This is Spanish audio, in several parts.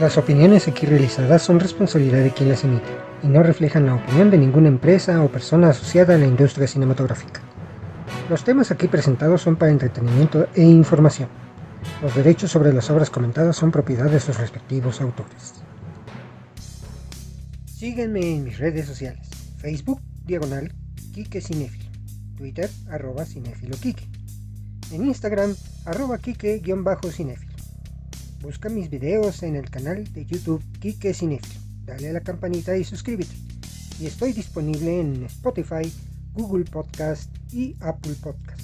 Las opiniones aquí realizadas son responsabilidad de quien las emite y no reflejan la opinión de ninguna empresa o persona asociada a la industria cinematográfica. Los temas aquí presentados son para entretenimiento e información. Los derechos sobre las obras comentadas son propiedad de sus respectivos autores. Síguenme en mis redes sociales: Facebook, Quique Cinéfilo, Twitter, @cinéfilo Quique, en Instagram, @Quique_cinéfilo. Busca mis videos en el canal de YouTube Quique Cinéfilo, dale a la campanita y suscríbete. Y estoy disponible en Spotify, Google Podcast y Apple Podcast.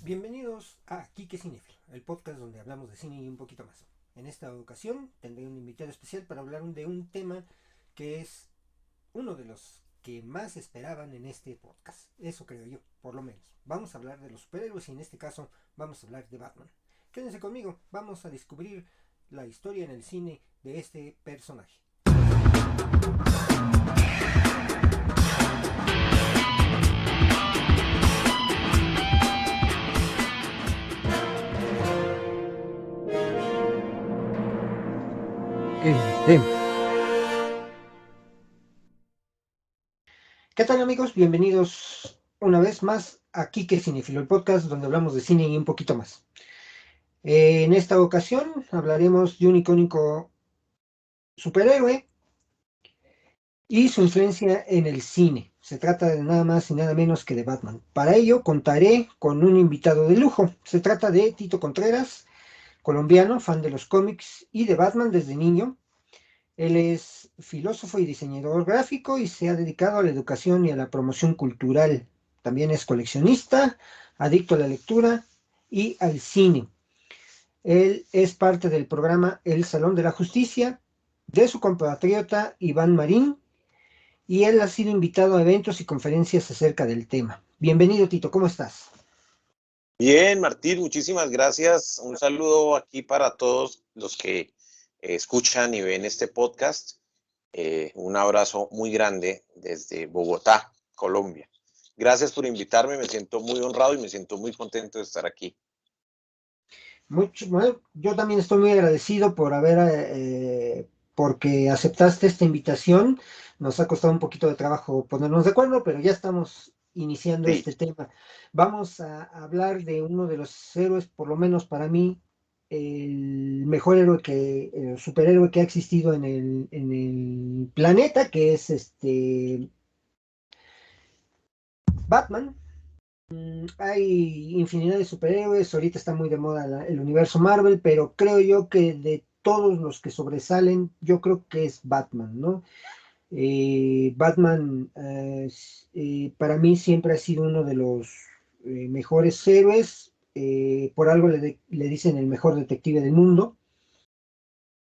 Bienvenidos a Quique Cinéfilo, el podcast donde hablamos de cine y un poquito más. En esta ocasión tendré un invitado especial para hablar de un tema que es uno de los que más esperaban en este podcast. Eso creo yo, por lo menos. Vamos a hablar de los superhéroes y en este caso vamos a hablar de Batman. Quédense conmigo, vamos a descubrir la historia en el cine de este personaje. El tema. ¿Qué tal, amigos? Bienvenidos una vez más a Quique Cinéfilo, el podcast donde hablamos de cine y un poquito más. En esta ocasión hablaremos de un icónico superhéroe y su influencia en el cine. Se trata de nada más y nada menos que de Batman. Para ello contaré con un invitado de lujo. Se trata de Tito Contreras, colombiano, fan de los cómics y de Batman desde niño. Él es filósofo y diseñador gráfico y se ha dedicado a la educación y a la promoción cultural. También es coleccionista, adicto a la lectura y al cine. Él es parte del programa El Salón de la Justicia de su compatriota Iván Marín, y él ha sido invitado a eventos y conferencias acerca del tema. Bienvenido, Tito, ¿cómo estás? Bien, Martín, muchísimas gracias. Un saludo aquí para todos los que escuchan y ven este podcast. Un abrazo muy grande desde Bogotá, Colombia. Gracias por invitarme, me siento muy honrado y me siento muy contento de estar aquí. Bueno, yo también estoy muy agradecido por porque aceptaste esta invitación. Nos ha costado un poquito de trabajo ponernos de acuerdo, pero ya estamos iniciando Sí, este tema. Vamos a hablar de uno de los héroes, por lo menos para mí, el mejor el superhéroe que ha existido en el planeta, que es Batman. Hay infinidad de superhéroes, ahorita está muy de moda el universo Marvel, pero creo yo que de todos los que sobresalen, yo creo que es Batman, ¿no? Batman para mí siempre ha sido uno de los mejores héroes, por algo le dicen el mejor detective del mundo,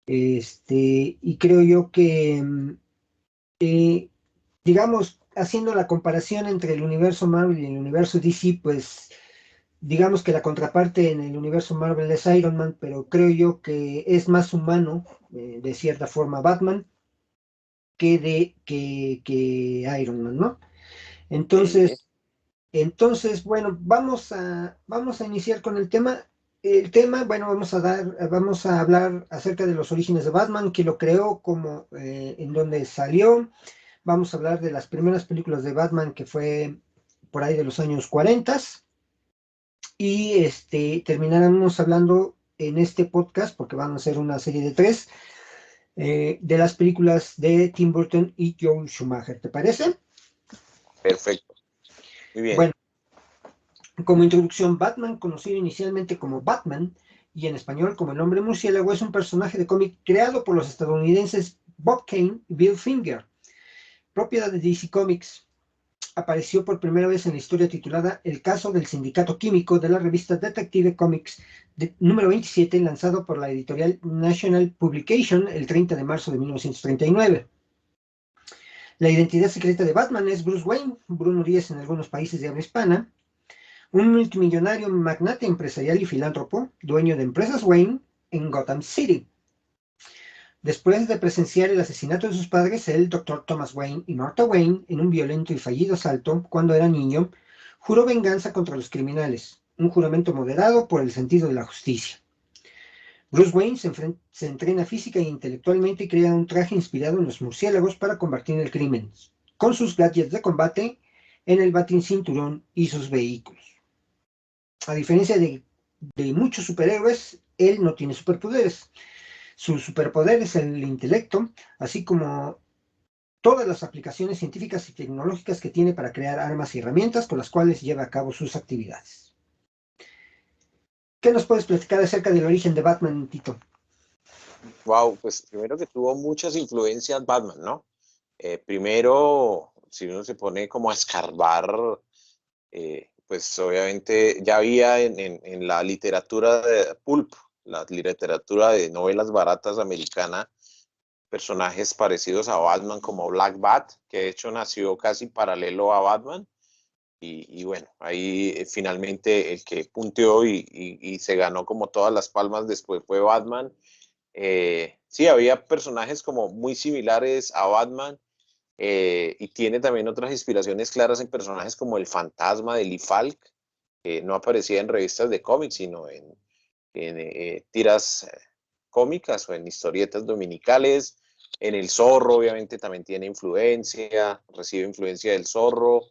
y creo yo que eh, digamos, haciendo la comparación entre el universo Marvel y el universo DC, pues digamos que la contraparte en el universo Marvel es Iron Man, pero creo yo que es más humano, de cierta forma, Batman que Iron Man, ¿no? sí, Entonces, bueno, vamos a iniciar con el tema. El tema, bueno, vamos a hablar acerca de los orígenes de Batman, que lo creó, como en dónde salió. Vamos a hablar de las primeras películas de Batman, que fue por ahí de los años 40, y terminaremos hablando en este podcast, porque van a ser una serie de tres, de las películas de Tim Burton y Joel Schumacher. ¿Te parece? perfecto. Muy bien. Bueno, como introducción, Batman, conocido inicialmente como Batman y en español como el hombre murciélago, es un personaje de cómic creado por los estadounidenses Bob Kane y Bill Finger, propiedad de DC Comics. Apareció por primera vez en la historia titulada El caso del sindicato químico de la revista Detective Comics número 27, lanzado por la editorial National Publication el 30 de marzo de 1939. La identidad secreta de Batman es Bruce Wayne, Bruno Díaz en algunos países de habla hispana, un multimillonario magnate empresarial y filántropo, dueño de empresas Wayne en Gotham City. Después de presenciar el asesinato de sus padres, el Dr. Thomas Wayne y Martha Wayne, en un violento y fallido asalto cuando era niño, juró venganza contra los criminales, un juramento moderado por el sentido de la justicia. Bruce Wayne se entrena física e intelectualmente y crea un traje inspirado en los murciélagos para combatir el crimen, con sus gadgets de combate en el batin-cinturón y sus vehículos. A diferencia de muchos superhéroes, él no tiene superpoderes. Su superpoder es el intelecto, así como todas las aplicaciones científicas y tecnológicas que tiene para crear armas y herramientas con las cuales lleva a cabo sus actividades. ¿Qué nos puedes platicar acerca del origen de Batman, Tito? Wow, pues primero que tuvo muchas influencias Batman, ¿no? Primero, si uno se pone como a escarbar, pues obviamente ya había en la literatura de pulp, la literatura de novelas baratas americana, personajes parecidos a Batman como Black Bat, que de hecho nació casi paralelo a Batman. Y bueno, ahí finalmente el que punteó y se ganó como todas las palmas después fue Batman. Sí, había personajes como muy similares a Batman, y tiene también otras inspiraciones claras en personajes como el fantasma de Lee Falk, que no aparecía en revistas de cómics, sino en tiras cómicas o en historietas dominicales. En el Zorro, obviamente, también tiene influencia, recibe influencia del Zorro.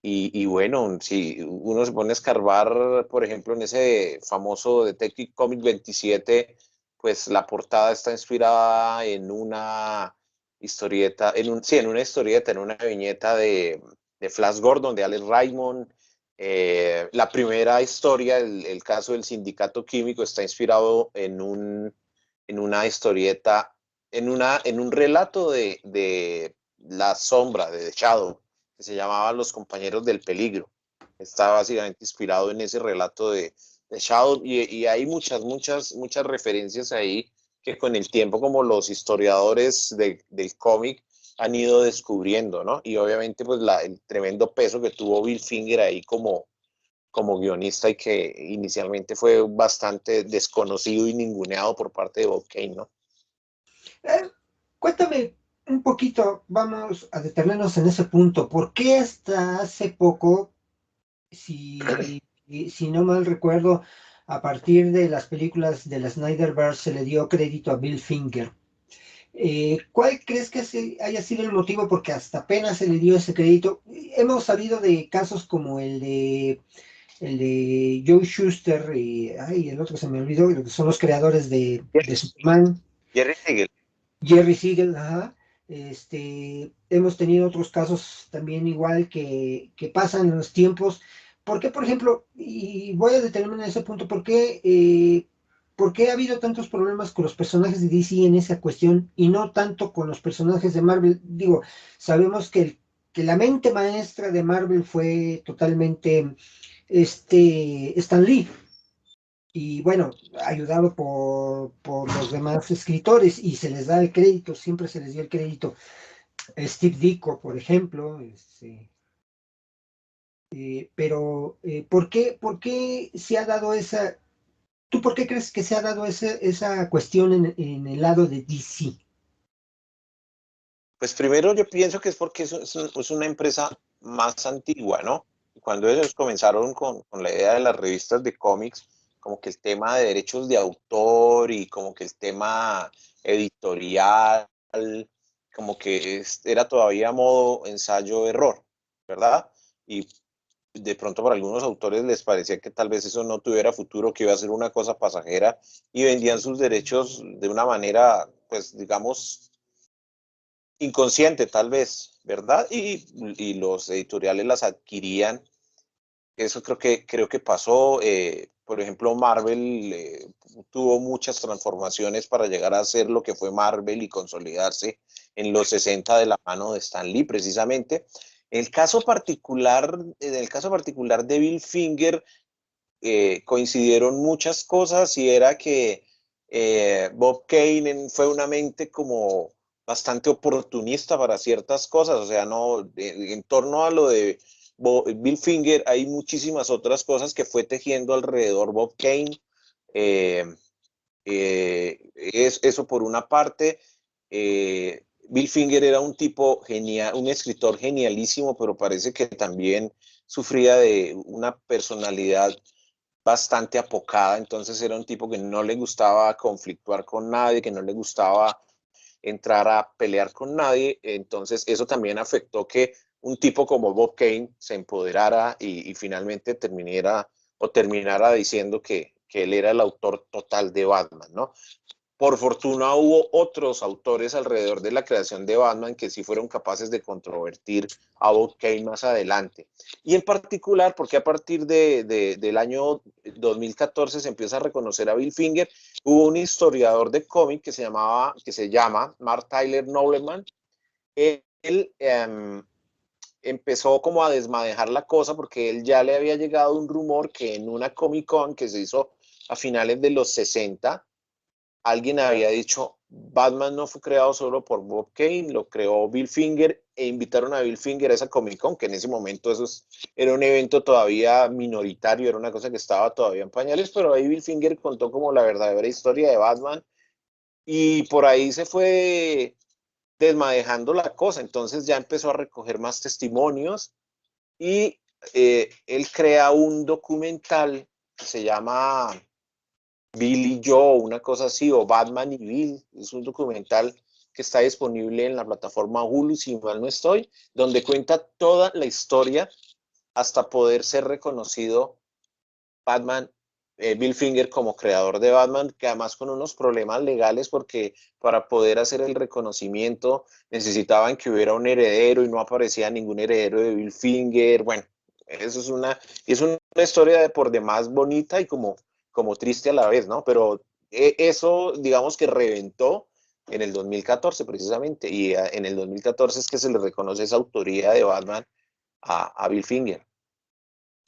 Y bueno, si uno se pone a escarbar, por ejemplo, en ese famoso Detective Comic 27, pues la portada está inspirada en una historieta, sí, en una historieta, en una viñeta de Flash Gordon, de Alex Raymond. La primera historia, el caso del sindicato químico, está inspirado en una historieta, en un relato de La Sombra, de The Shadow, que se llamaba Los Compañeros del Peligro. Está básicamente inspirado en ese relato de Shadow, y hay muchas referencias ahí que con el tiempo, como los historiadores del cómic han ido descubriendo, ¿no? Y obviamente pues el tremendo peso que tuvo Bill Finger ahí como guionista, y que inicialmente fue bastante desconocido y ninguneado por parte de Bob Kane, ¿no? Eh, Cuéntame un poquito, vamos a detenernos en ese punto. ¿Por qué hasta hace poco, si, si no mal recuerdo, a partir de las películas de la Snyderverse se le dio crédito a Bill Finger? ¿Cuál crees que haya sido el motivo porque hasta apenas se le dio ese crédito? Hemos sabido de casos como el de Joe Shuster y ay, el otro se me olvidó, que son los creadores de Superman. Jerry Siegel. Jerry Siegel, ajá. Hemos tenido otros casos también igual que pasan en los tiempos. ¿Por qué, por ejemplo, y voy a detenerme en ese punto, por qué ha habido tantos problemas con los personajes de DC en esa cuestión y no tanto con los personajes de Marvel? Digo, sabemos que la mente maestra de Marvel fue totalmente Stan Lee, y bueno, ayudado por los demás escritores y se les da el crédito, siempre se les dio el crédito. Steve Ditko, por ejemplo, pero por qué se ha dado esa, ¿tú por qué crees que se ha dado esa cuestión en el lado de DC? Pues primero yo pienso que es porque es una empresa más antigua, ¿no? Cuando ellos comenzaron con la idea de las revistas de cómics, como que el tema de derechos de autor y como que el tema editorial, como que era todavía modo ensayo-error, ¿verdad? Y de pronto para algunos autores les parecía que tal vez eso no tuviera futuro, que iba a ser una cosa pasajera, y vendían sus derechos de una manera, pues digamos, inconsciente tal vez, ¿verdad? Y los editoriales las adquirían. Eso creo que pasó. Por ejemplo, Marvel tuvo muchas transformaciones para llegar a ser lo que fue Marvel y consolidarse en los 60 de la mano de Stan Lee, precisamente. En el caso particular de Bill Finger, coincidieron muchas cosas, y era que Bob Kane fue una mente como bastante oportunista para ciertas cosas, o sea, no, en torno a lo de Bill Finger hay muchísimas otras cosas que fue tejiendo alrededor Bob Kane. eh, es eso por una parte. Bill Finger era un tipo genial, un escritor genialísimo, pero parece que también sufría de una personalidad bastante apocada, entonces era un tipo que no le gustaba conflictuar con nadie, que no le gustaba entrar a pelear con nadie, entonces eso también afectó que un tipo como Bob Kane se empoderara y finalmente terminara diciendo que él era el autor total de Batman, ¿no? Por fortuna hubo otros autores alrededor de la creación de Batman que sí fueron capaces de controvertir a Bob Kane más adelante. Y en particular, porque a partir del año 2014 se empieza a reconocer a Bill Finger, hubo un historiador de cómic que se llama Mark Tyler Nobleman. Él empezó como a desmadejar la cosa porque él ya le había llegado un rumor que en una Comic Con que se hizo a finales de los 60, alguien había dicho, Batman no fue creado solo por Bob Kane, lo creó Bill Finger, e invitaron a Bill Finger a esa Comic Con, que en ese momento era un evento todavía minoritario, era una cosa que estaba todavía en pañales, pero ahí Bill Finger contó como la verdadera historia de Batman, y por ahí se fue desmadejando la cosa, entonces ya empezó a recoger más testimonios, y él crea un documental que se llama Bill y yo, una cosa así, o Batman y Bill. Es un documental que está disponible en la plataforma Hulu, si mal no estoy, donde cuenta toda la historia hasta poder ser reconocido Batman, Bill Finger como creador de Batman, que además con unos problemas legales porque para poder hacer el reconocimiento necesitaban que hubiera un heredero y no aparecía ningún heredero de Bill Finger. Bueno, eso es una historia de por demás bonita y como triste a la vez, ¿no? Pero eso, digamos que reventó en el 2014 precisamente, y en el 2014 es que se le reconoce esa autoría de Batman a Bill Finger.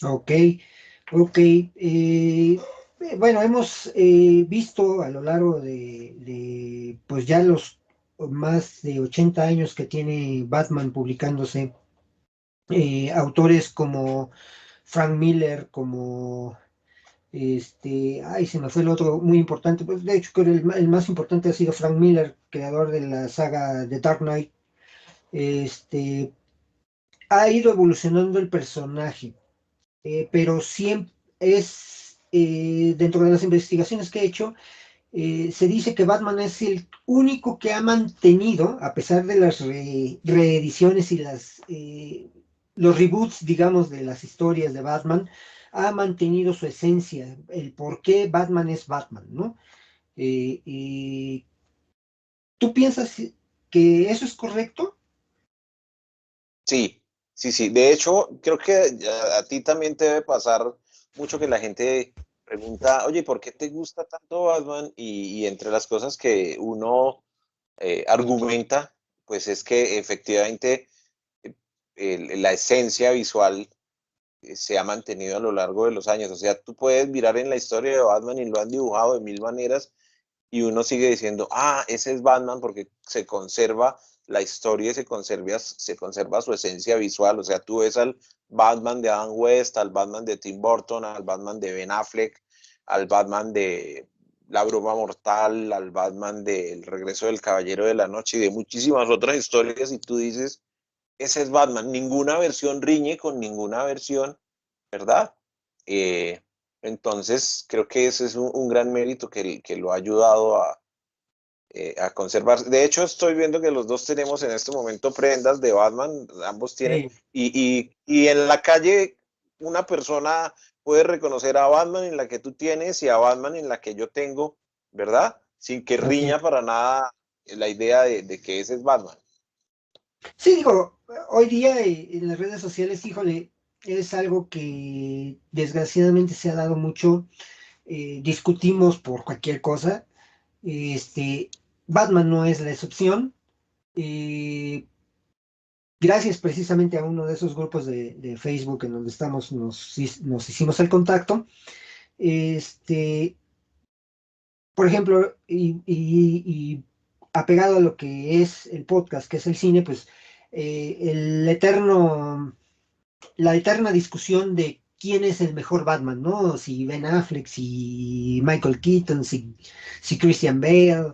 Ok, ok. Bueno, hemos visto a lo largo pues ya los más de 80 años que tiene Batman publicándose, autores como Frank Miller, como ay, se me fue el otro muy importante, pues de hecho creo que el más importante ha sido Frank Miller, creador de la saga The Dark Knight. Este, ha ido evolucionando el personaje, pero siempre dentro de las investigaciones que he hecho, se dice que Batman es el único que ha mantenido, a pesar de las reediciones y los reboots, digamos, de las historias de Batman, ha mantenido su esencia, el por qué Batman es Batman, ¿no? Y ¿tú piensas que eso es correcto? Sí, sí, sí. De hecho, creo que a ti también te debe pasar mucho que la gente pregunta, oye, ¿por qué te gusta tanto Batman? Y entre las cosas que uno argumenta, pues es que efectivamente la esencia visual se ha mantenido a lo largo de los años. O sea, tú puedes mirar en la historia de Batman y lo han dibujado de mil maneras y uno sigue diciendo, ah, ese es Batman porque se conserva la historia y se conserva su esencia visual. O sea, tú ves al Batman de Adam West, al Batman de Tim Burton, al Batman de Ben Affleck, al Batman de La Bruma Mortal, al Batman de El Regreso del Caballero de la Noche y de muchísimas otras historias y tú dices, ese es Batman. Ninguna versión riñe con ninguna versión, ¿verdad? Eh, entonces, creo que ese es un gran mérito que lo ha ayudado a conservar. De hecho, estoy viendo que los dos tenemos en este momento prendas de Batman, ambos tienen, Sí, y en la calle una persona puede reconocer a Batman en la que tú tienes y a Batman en la que yo tengo, ¿verdad? Sin que así. riña para nada la idea de que ese es Batman. Sí, digo, hoy día en las redes sociales, híjole, es algo que desgraciadamente se ha dado mucho. Discutimos por cualquier cosa. Este, Batman no es la excepción. eh, Gracias precisamente a uno de esos grupos de Facebook en donde nos hicimos el contacto. Este, por ejemplo, y apegado a lo que es el podcast, que es el cine, pues el eterno la eterna discusión de quién es el mejor Batman, ¿no? Si Ben Affleck, si Michael Keaton, si Christian Bale,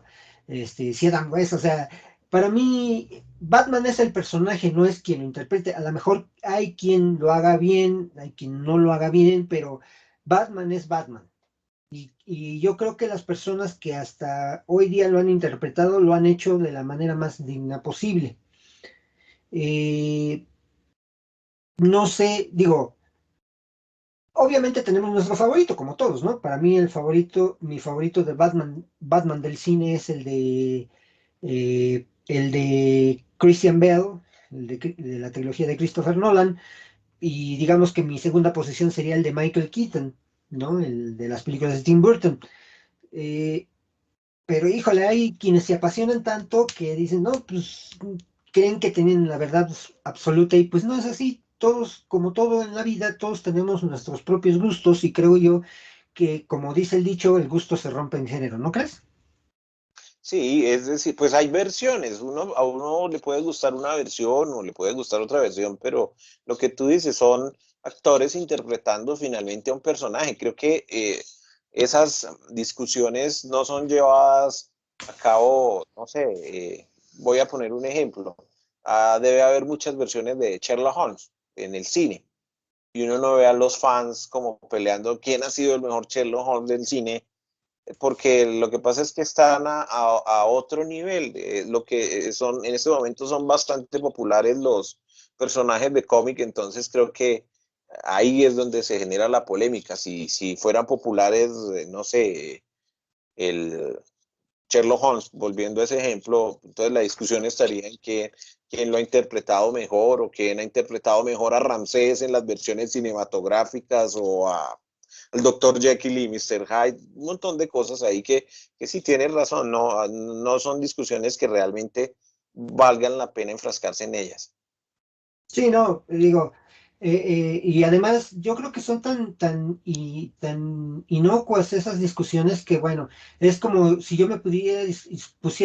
si Adam West, o sea, para mí Batman es el personaje, no es quien lo interprete. A lo mejor hay quien lo haga bien, hay quien no lo haga bien, pero Batman es Batman. Y yo creo que las personas que hasta hoy día lo han interpretado lo han hecho de la manera más digna posible. Eh, no sé, digo, obviamente tenemos nuestro favorito, como todos, ¿no? Para mí mi favorito de Batman del cine es el de Christian Bale, de la trilogía de Christopher Nolan, y digamos que mi segunda posición sería el de Michael Keaton, ¿no? El de las películas de Tim Burton. Eh, pero híjole, hay quienes se apasionan tanto que dicen, no, pues creen que tienen la verdad absoluta y pues no es así. Todos, como todo en la vida, todos tenemos nuestros propios gustos y creo yo que, como dice el dicho, el gusto se rompe en género, ¿no crees? Sí, es decir, pues hay versiones. A uno le puede gustar una versión o le puede gustar otra versión, pero lo que tú dices son actores interpretando finalmente a un personaje. Creo que esas discusiones no son llevadas a cabo, no sé, voy a poner un ejemplo. Debe haber muchas versiones de Sherlock Holmes en el cine y uno no ve a los fans como peleando quién ha sido el mejor Sherlock Holmes del cine porque lo que pasa es que están a otro nivel. Lo que son en este momento son bastante populares los personajes de cómic, entonces creo que ahí es donde se genera la polémica. Si fueran populares, no sé, el Sherlock Holmes, volviendo a ese ejemplo, entonces la discusión estaría en que quién lo ha interpretado mejor o quién ha interpretado mejor a Ramsés en las versiones cinematográficas o a el Dr. Jekyll y Mr. Hyde, un montón de cosas ahí que sí tienes razón, no son discusiones que realmente valgan la pena enfrascarse en ellas. Sí, no, digo, y además yo creo que son tan inocuas esas discusiones que, bueno, es como si yo me pusiera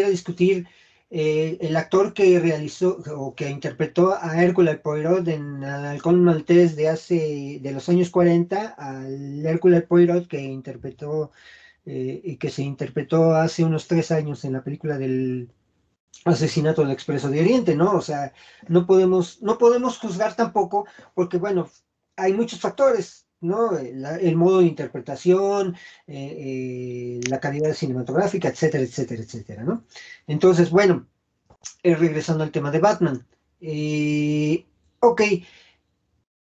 a discutir el actor que realizó o que interpretó a Hércules Poirot en el Halcón Maltés de los años 40 al Hércules Poirot que interpretó y que se interpretó hace unos 3 años en la película del asesinato del Expreso de Oriente, ¿no? O sea, no podemos juzgar tampoco, porque bueno, hay muchos factores, ¿no? El modo de interpretación, la calidad cinematográfica, etcétera, etcétera, etcétera, ¿no? Entonces, bueno, regresando al tema de Batman. Ok,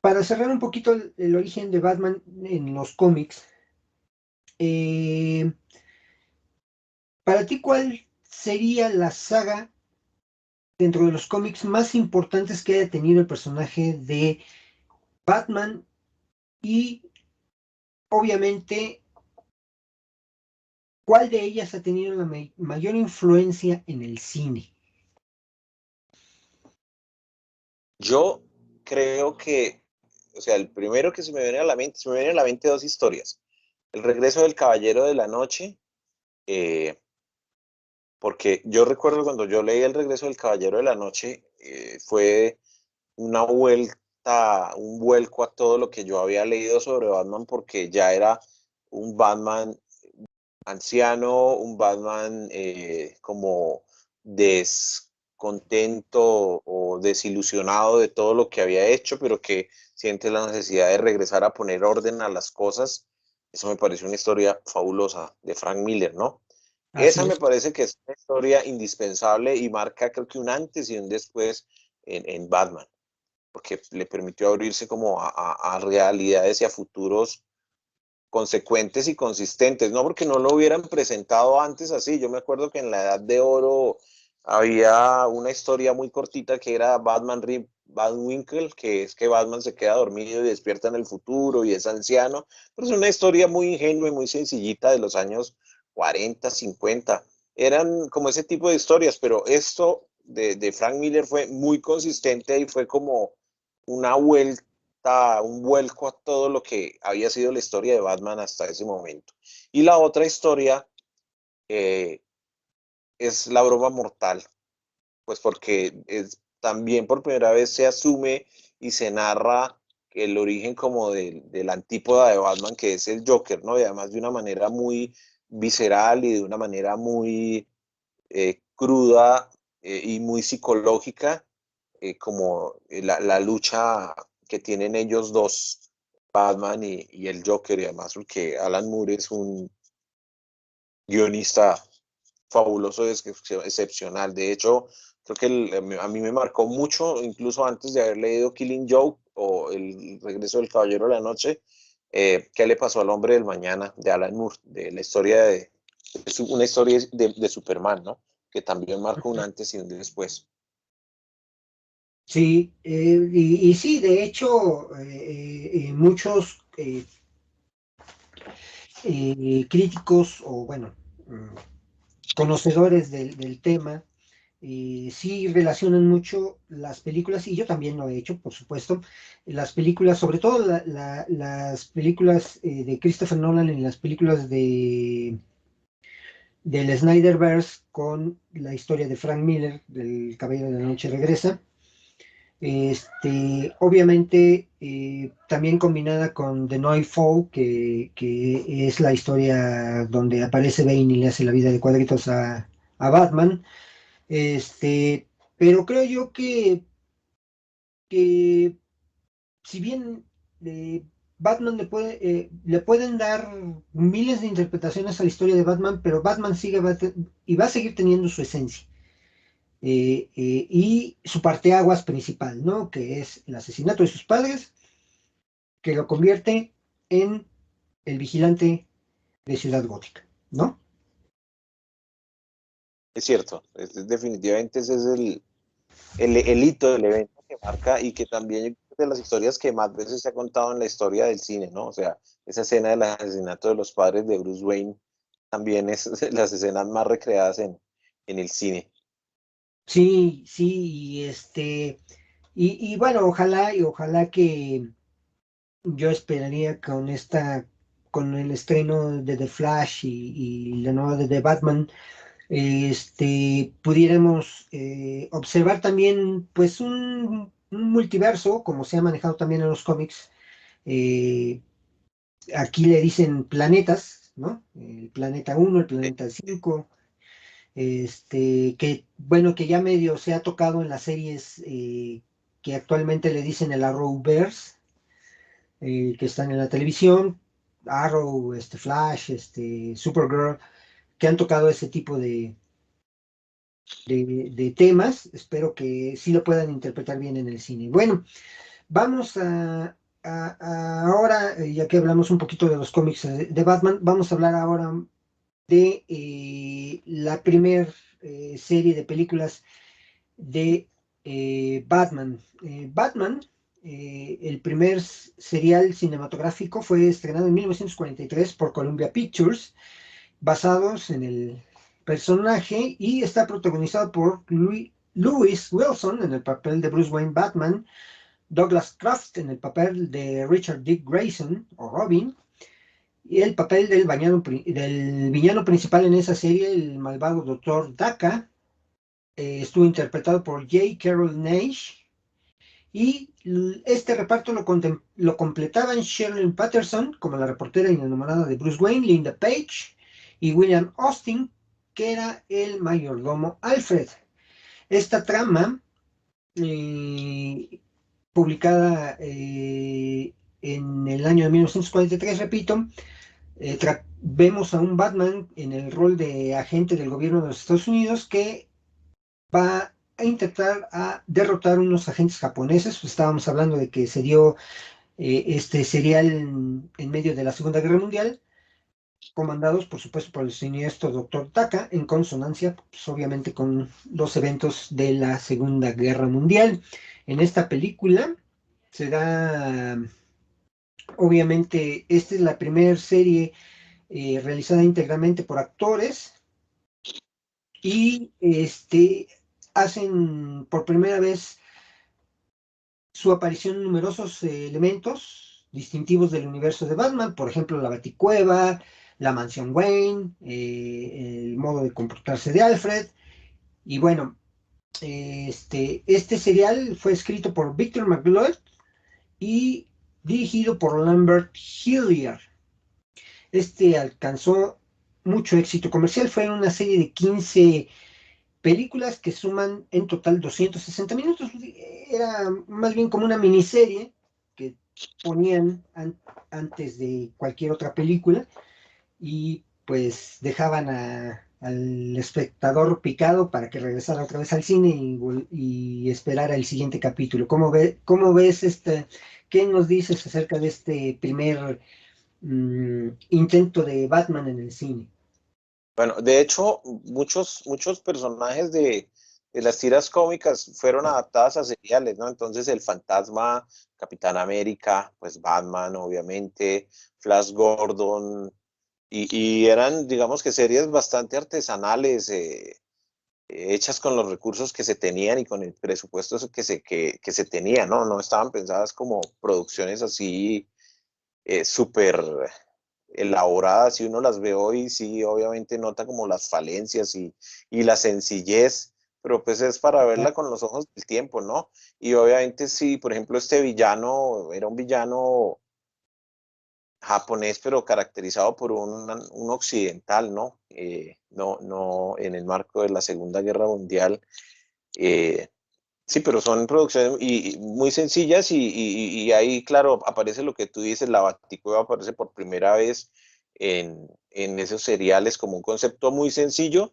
para cerrar un poquito el origen de Batman en los cómics, eh, para ti, ¿cuál sería la saga dentro de los cómics más importantes que haya tenido el personaje de Batman y obviamente cuál de ellas ha tenido la mayor influencia en el cine? Yo creo que, o sea, el primero que se me viene a la mente, se me viene a la mente dos historias. El regreso del Caballero de la Noche, eh, porque yo recuerdo cuando yo leí El regreso del Caballero de la Noche, fue una vuelta, un vuelco a todo lo que yo había leído sobre Batman, porque ya era un Batman anciano, un Batman como descontento o desilusionado de todo lo que había hecho, pero que siente la necesidad de regresar a poner orden a las cosas. Eso me parece una historia fabulosa de Frank Miller, ¿no? Así Esa me es. parece que es una historia indispensable y marca creo que un antes y un después en Batman, porque le permitió abrirse como a realidades y a futuros consecuentes y consistentes, no porque no lo hubieran presentado antes así. Yo me acuerdo que en la Edad de Oro había una historia muy cortita que era Batwinkle, que es que Batman se queda dormido y despierta en el futuro y es anciano, pero es una historia muy ingenua y muy sencillita de los años 40, 50. Eran como ese tipo de historias, pero esto de Frank Miller fue muy consistente y fue como una vuelta, un vuelco a todo lo que había sido la historia de Batman hasta ese momento. Y la otra historia eh, es La Broma Mortal, pues porque también por primera vez se asume y se narra el origen como de la antípoda de Batman, que es el Joker, ¿no? Y además de una manera muy visceral y de una manera muy cruda y muy psicológica, como la lucha que tienen ellos dos Batman y el Joker, y además porque Alan Moore es un guionista fabuloso, excepcional. De hecho, creo que a mí me marcó mucho, incluso antes de haber leído Killing Joke o El regreso del Caballero de la Noche, ¿qué le pasó al hombre del mañana? De Alan Moore, de la historia una historia de Superman, ¿no? Que también marcó un antes y un después. Sí, y sí, de hecho, muchos críticos o, bueno, conocedores del tema, sí relacionan mucho las películas, y yo también lo he hecho, por supuesto, las películas, sobre todo las películas de Christopher Nolan y las películas del Snyderverse con la historia de Frank Miller, del Caballero de la Noche Regresa. Obviamente, también combinada con The Nightfall, que es la historia donde aparece Bane y le hace la vida de cuadritos a Batman. Este, pero creo yo que si bien Batman le pueden dar miles de interpretaciones a la historia de Batman, pero Batman y va a seguir teniendo su esencia. Y su parteaguas principal, ¿no? Que es el asesinato de sus padres, que lo convierte en el vigilante de Ciudad Gótica, ¿no? Es cierto, definitivamente ese es el hito del evento que marca y que también es de las historias que más veces se ha contado en la historia del cine, ¿no? O sea, esa escena del asesinato de los padres de Bruce Wayne también es de las escenas más recreadas en el cine. Sí, sí, y bueno, ojalá que yo esperaría con el estreno de The Flash y la nueva de The Batman, pudiéramos observar también, pues, un multiverso, como se ha manejado también en los cómics. eh, Aquí le dicen planetas, ¿no? El planeta uno, el Sí, planeta 5, que bueno, que ya medio se ha tocado en las series que actualmente le dicen el Arrowverse, que están en la televisión, Arrow, Flash, Supergirl, que han tocado ese tipo de temas. Espero que sí lo puedan interpretar bien en el cine. Bueno, vamos ahora, ya que hablamos un poquito de los cómics de Batman, vamos a hablar ahora de la primer serie de películas de Batman. Batman, el primer serial cinematográfico, fue estrenado en 1943 por Columbia Pictures, basados en el personaje, y está protagonizado por Lewis Wilson en el papel de Bruce Wayne Batman, Douglas Croft en el papel de Richard Dick Grayson o Robin, y el papel del villano principal en esa serie, el malvado Doctor Daka, estuvo interpretado por J. Carroll Naish, y este reparto lo completaban Shirley Patterson como la reportera enamorada de Bruce Wayne, Linda Page, y William Austin, que era el mayordomo Alfred. Esta trama, eh, publicada en el año de 1943, repito, vemos a un Batman en el rol de agente del gobierno de los Estados Unidos que va a intentar derrotar unos agentes japoneses. Pues estábamos hablando de que se dio este serial en medio de la Segunda Guerra Mundial, comandados por supuesto por el siniestro Doctor Taka, en consonancia, pues, obviamente, con los eventos de la Segunda Guerra Mundial. En esta película se da, obviamente, esta es la primera serie realizada íntegramente por actores, y hacen por primera vez su aparición en numerosos elementos distintivos del universo de Batman, por ejemplo, la Baticueva, la Mansión Wayne, el modo de comportarse de Alfred. Y bueno, este serial fue escrito por Victor McLeod y dirigido por Lambert Hillier. Alcanzó mucho éxito comercial, fue una serie de 15 películas que suman en total 260 minutos. Era más bien como una miniserie que ponían antes de cualquier otra película y pues dejaban al espectador picado para que regresara otra vez al cine y esperara el siguiente capítulo. ¿Cómo ves este? ¿Qué nos dices acerca de este primer intento de Batman en el cine? Bueno, de hecho, muchos personajes de las tiras cómicas fueron adaptadas a seriales, ¿no? Entonces, el Fantasma, Capitán América, pues Batman, obviamente, Flash Gordon, y eran, digamos que series bastante artesanales, hechas con los recursos que se tenían y con el presupuesto que se tenía, ¿no? No estaban pensadas como producciones así súper elaboradas. Si uno las ve hoy, sí, obviamente nota como las falencias y la sencillez, pero pues es para verla con los ojos del tiempo, ¿no? Y obviamente sí, por ejemplo, este villano era un villano japonés, pero caracterizado por un occidental, ¿no? No en el marco de la Segunda Guerra Mundial. Eh, sí, pero son producciones muy sencillas y ahí, claro, aparece lo que tú dices, la Baticueva aparece por primera vez en esos seriales como un concepto muy sencillo.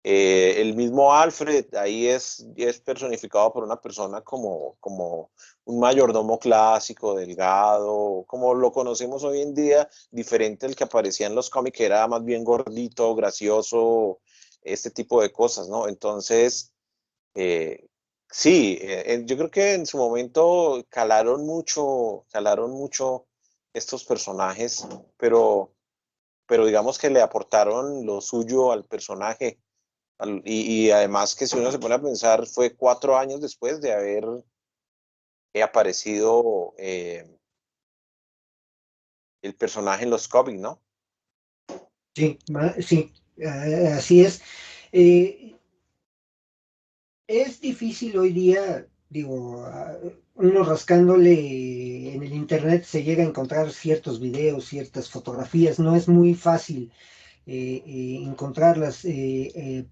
El mismo Alfred ahí es personificado por una persona como un mayordomo clásico, delgado, como lo conocemos hoy en día, diferente al que aparecía en los cómics, que era más bien gordito, gracioso, este tipo de cosas, ¿no? Entonces, eh, sí, yo creo que en su momento calaron mucho estos personajes, pero digamos que le aportaron lo suyo al personaje. Y además que si uno se pone a pensar, fue 4 años después de haber aparecido el personaje en los cómics, ¿no? Sí, sí, así es. Eh, es difícil hoy día, digo, uno rascándole en el internet se llega a encontrar ciertos videos, ciertas fotografías, no es muy fácil encontrarlas.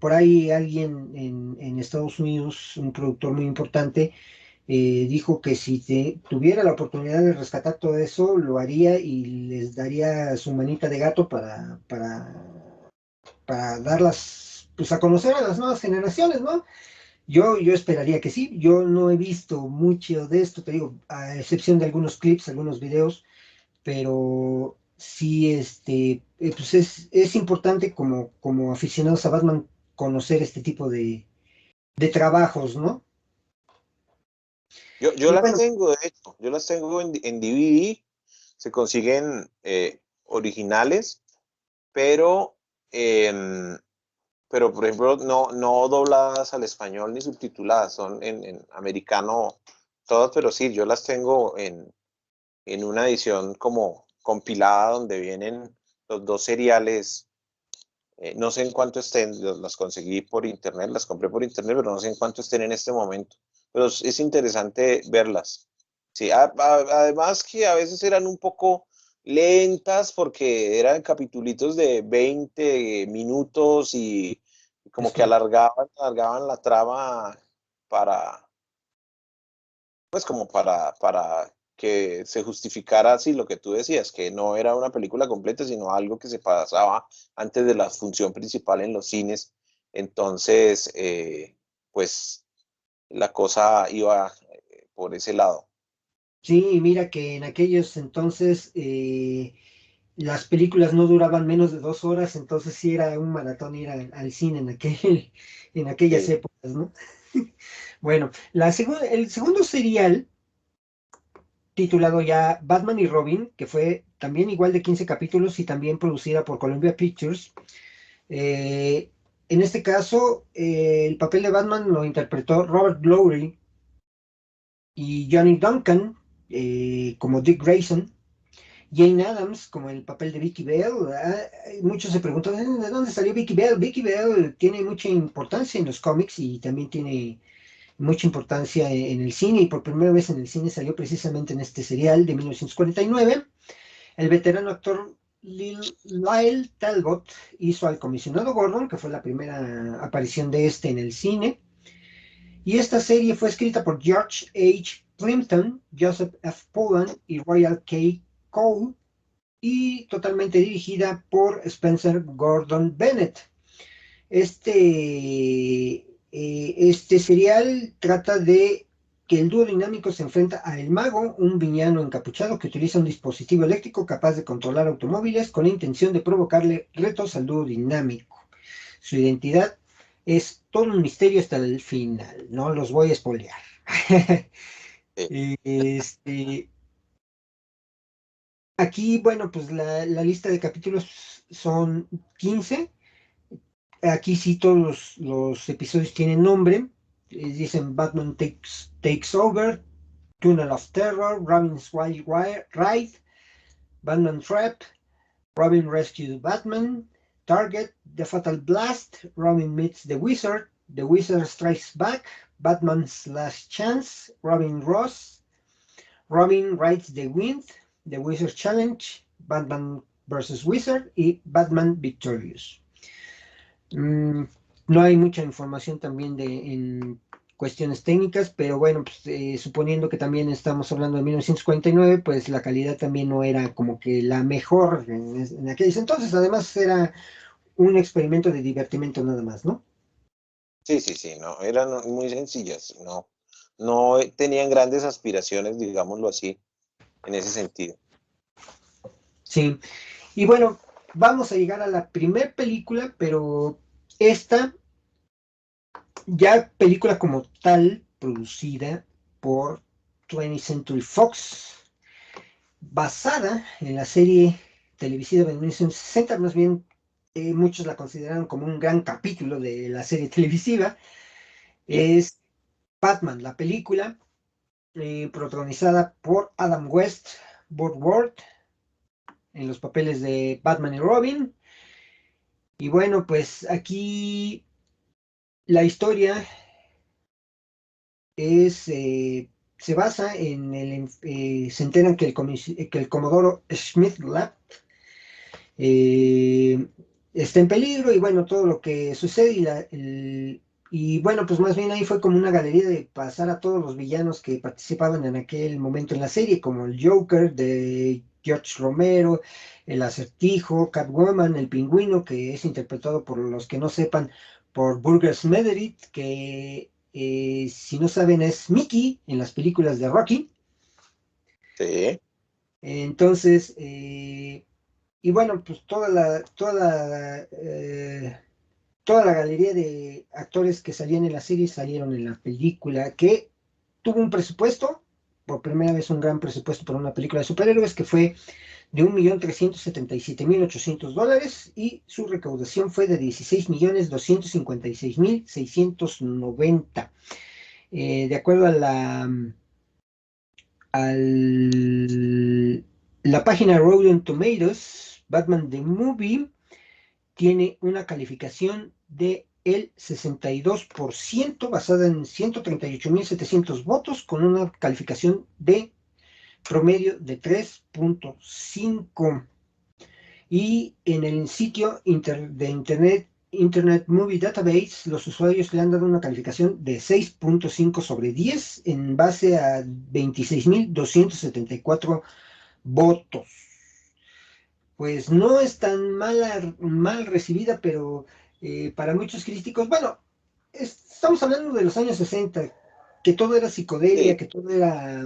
Por ahí alguien en Estados Unidos, un productor muy importante, dijo que si tuviera la oportunidad de rescatar todo eso, lo haría y les daría su manita de gato para darlas pues, a conocer a las nuevas generaciones, ¿no? Yo esperaría que sí, yo no he visto mucho de esto, te digo, a excepción de algunos clips, algunos videos, pero sí, pues es importante como aficionados a Batman conocer este tipo de trabajos, ¿no? Yo Y las bueno, tengo, de hecho, yo las tengo en DVD, se consiguen originales, pero, em, pero por ejemplo, no dobladas al español ni subtituladas, son en americano todas, pero sí, yo las tengo en una edición como compilada donde vienen los dos seriales. No sé en cuánto estén, las conseguí por internet, las compré por internet, pero no sé en cuánto estén en este momento. Pero es interesante verlas. Sí, además que a veces eran un poco lentas porque eran capitulitos de 20 minutos y como que eso, alargaban la trama para, pues como para que se justificara así lo que tú decías, que no era una película completa, sino algo que se pasaba antes de la función principal en los cines. Entonces, pues la cosa iba por ese lado. sí, mira que en aquellos entonces las películas no duraban menos de 2 horas, entonces sí era un maratón ir al cine en aquellas Sí. épocas, ¿no? Bueno, el segundo serial, titulado ya Batman y Robin, que fue también igual de 15 capítulos y también producida por Columbia Pictures. Eh, en este caso, el papel de Batman lo interpretó Robert Lowry y Johnny Duncan como Dick Grayson. Jane Adams como el papel de Vicky Bell. Muchos se preguntan, ¿de dónde salió Vicky Bell? Vicky Bell tiene mucha importancia en los cómics y también tiene mucha importancia en el cine y por primera vez en el cine salió precisamente en este serial de 1949. El veterano actor Lyle Talbot hizo al comisionado Gordon, que fue la primera aparición de este en el cine. Y esta serie fue escrita por George H. Plimpton, Joseph F. Poland y Royal K. Cole, y totalmente dirigida por Spencer Gordon Bennett. Este serial trata de que el dúo dinámico se enfrenta a El Mago, un villano encapuchado que utiliza un dispositivo eléctrico capaz de controlar automóviles con la intención de provocarle retos al dúo dinámico. Su identidad es todo un misterio hasta el final, no los voy a spoilear. Sí. Este, Aquí, bueno, pues la lista de capítulos son 15. Aquí sí todos los episodios tienen nombre. Dicen Batman Takes Over, Tunnel of Terror, Robin's Wild Ride, Batman Trap, Robin Rescues Batman, Target, The Fatal Blast, Robin Meets The Wizard Strikes Back, Batman's Last Chance, Robin Ross, Robin Rides the Wind, The Wizard Challenge, Batman vs. Wizard y Batman Victorious. No hay mucha información también en cuestiones técnicas, pero bueno, pues, suponiendo que también estamos hablando de 1949, pues la calidad también no era como que la mejor en aquellos entonces. Además, era un experimento de divertimento nada más, ¿no? Sí, sí, sí, no, eran muy sencillas, no, no tenían grandes aspiraciones, digámoslo así, en ese sentido. Sí. Y bueno, vamos a llegar a la primer película, pero esta ya película como tal, producida por 20th Century Fox, basada en la serie televisiva de 1960, más bien muchos la consideraron como un gran capítulo de la serie televisiva, Sí, es Batman, la película, protagonizada por Adam West, Burt Ward, en los papeles de Batman y Robin. Y bueno, pues aquí la historia es, se basa en se enteran que el Comodoro Schmidt Lab eh, está en peligro y bueno, todo lo que sucede y bueno, pues más bien ahí fue como una galería de pasar a todos los villanos que participaban en aquel momento en la serie, como el Joker de George Romero, el Acertijo, Catwoman, el Pingüino, que es interpretado por los que no sepan, por Burgess Meredith, que si no saben es Mickey en las películas de Rocky. sí, Entonces, y bueno, pues toda la galería de actores que salían en la serie salieron en la película, que tuvo un presupuesto, por primera vez un gran presupuesto para una película de superhéroes, que fue de $1.377.800 y su recaudación fue de $16.256.690. De acuerdo la página Rotten Tomatoes, Batman the Movie tiene una calificación de el 62% basada en 138.700 votos con una calificación de promedio de 3.5. Y en el sitio de Internet Movie Database, los usuarios le han dado una calificación de 6.5 sobre 10 en base a 26.274 votos. Pues no es tan mal recibida, pero para muchos críticos, bueno, estamos hablando de los años 60, que todo era psicodelia, sí, que todo era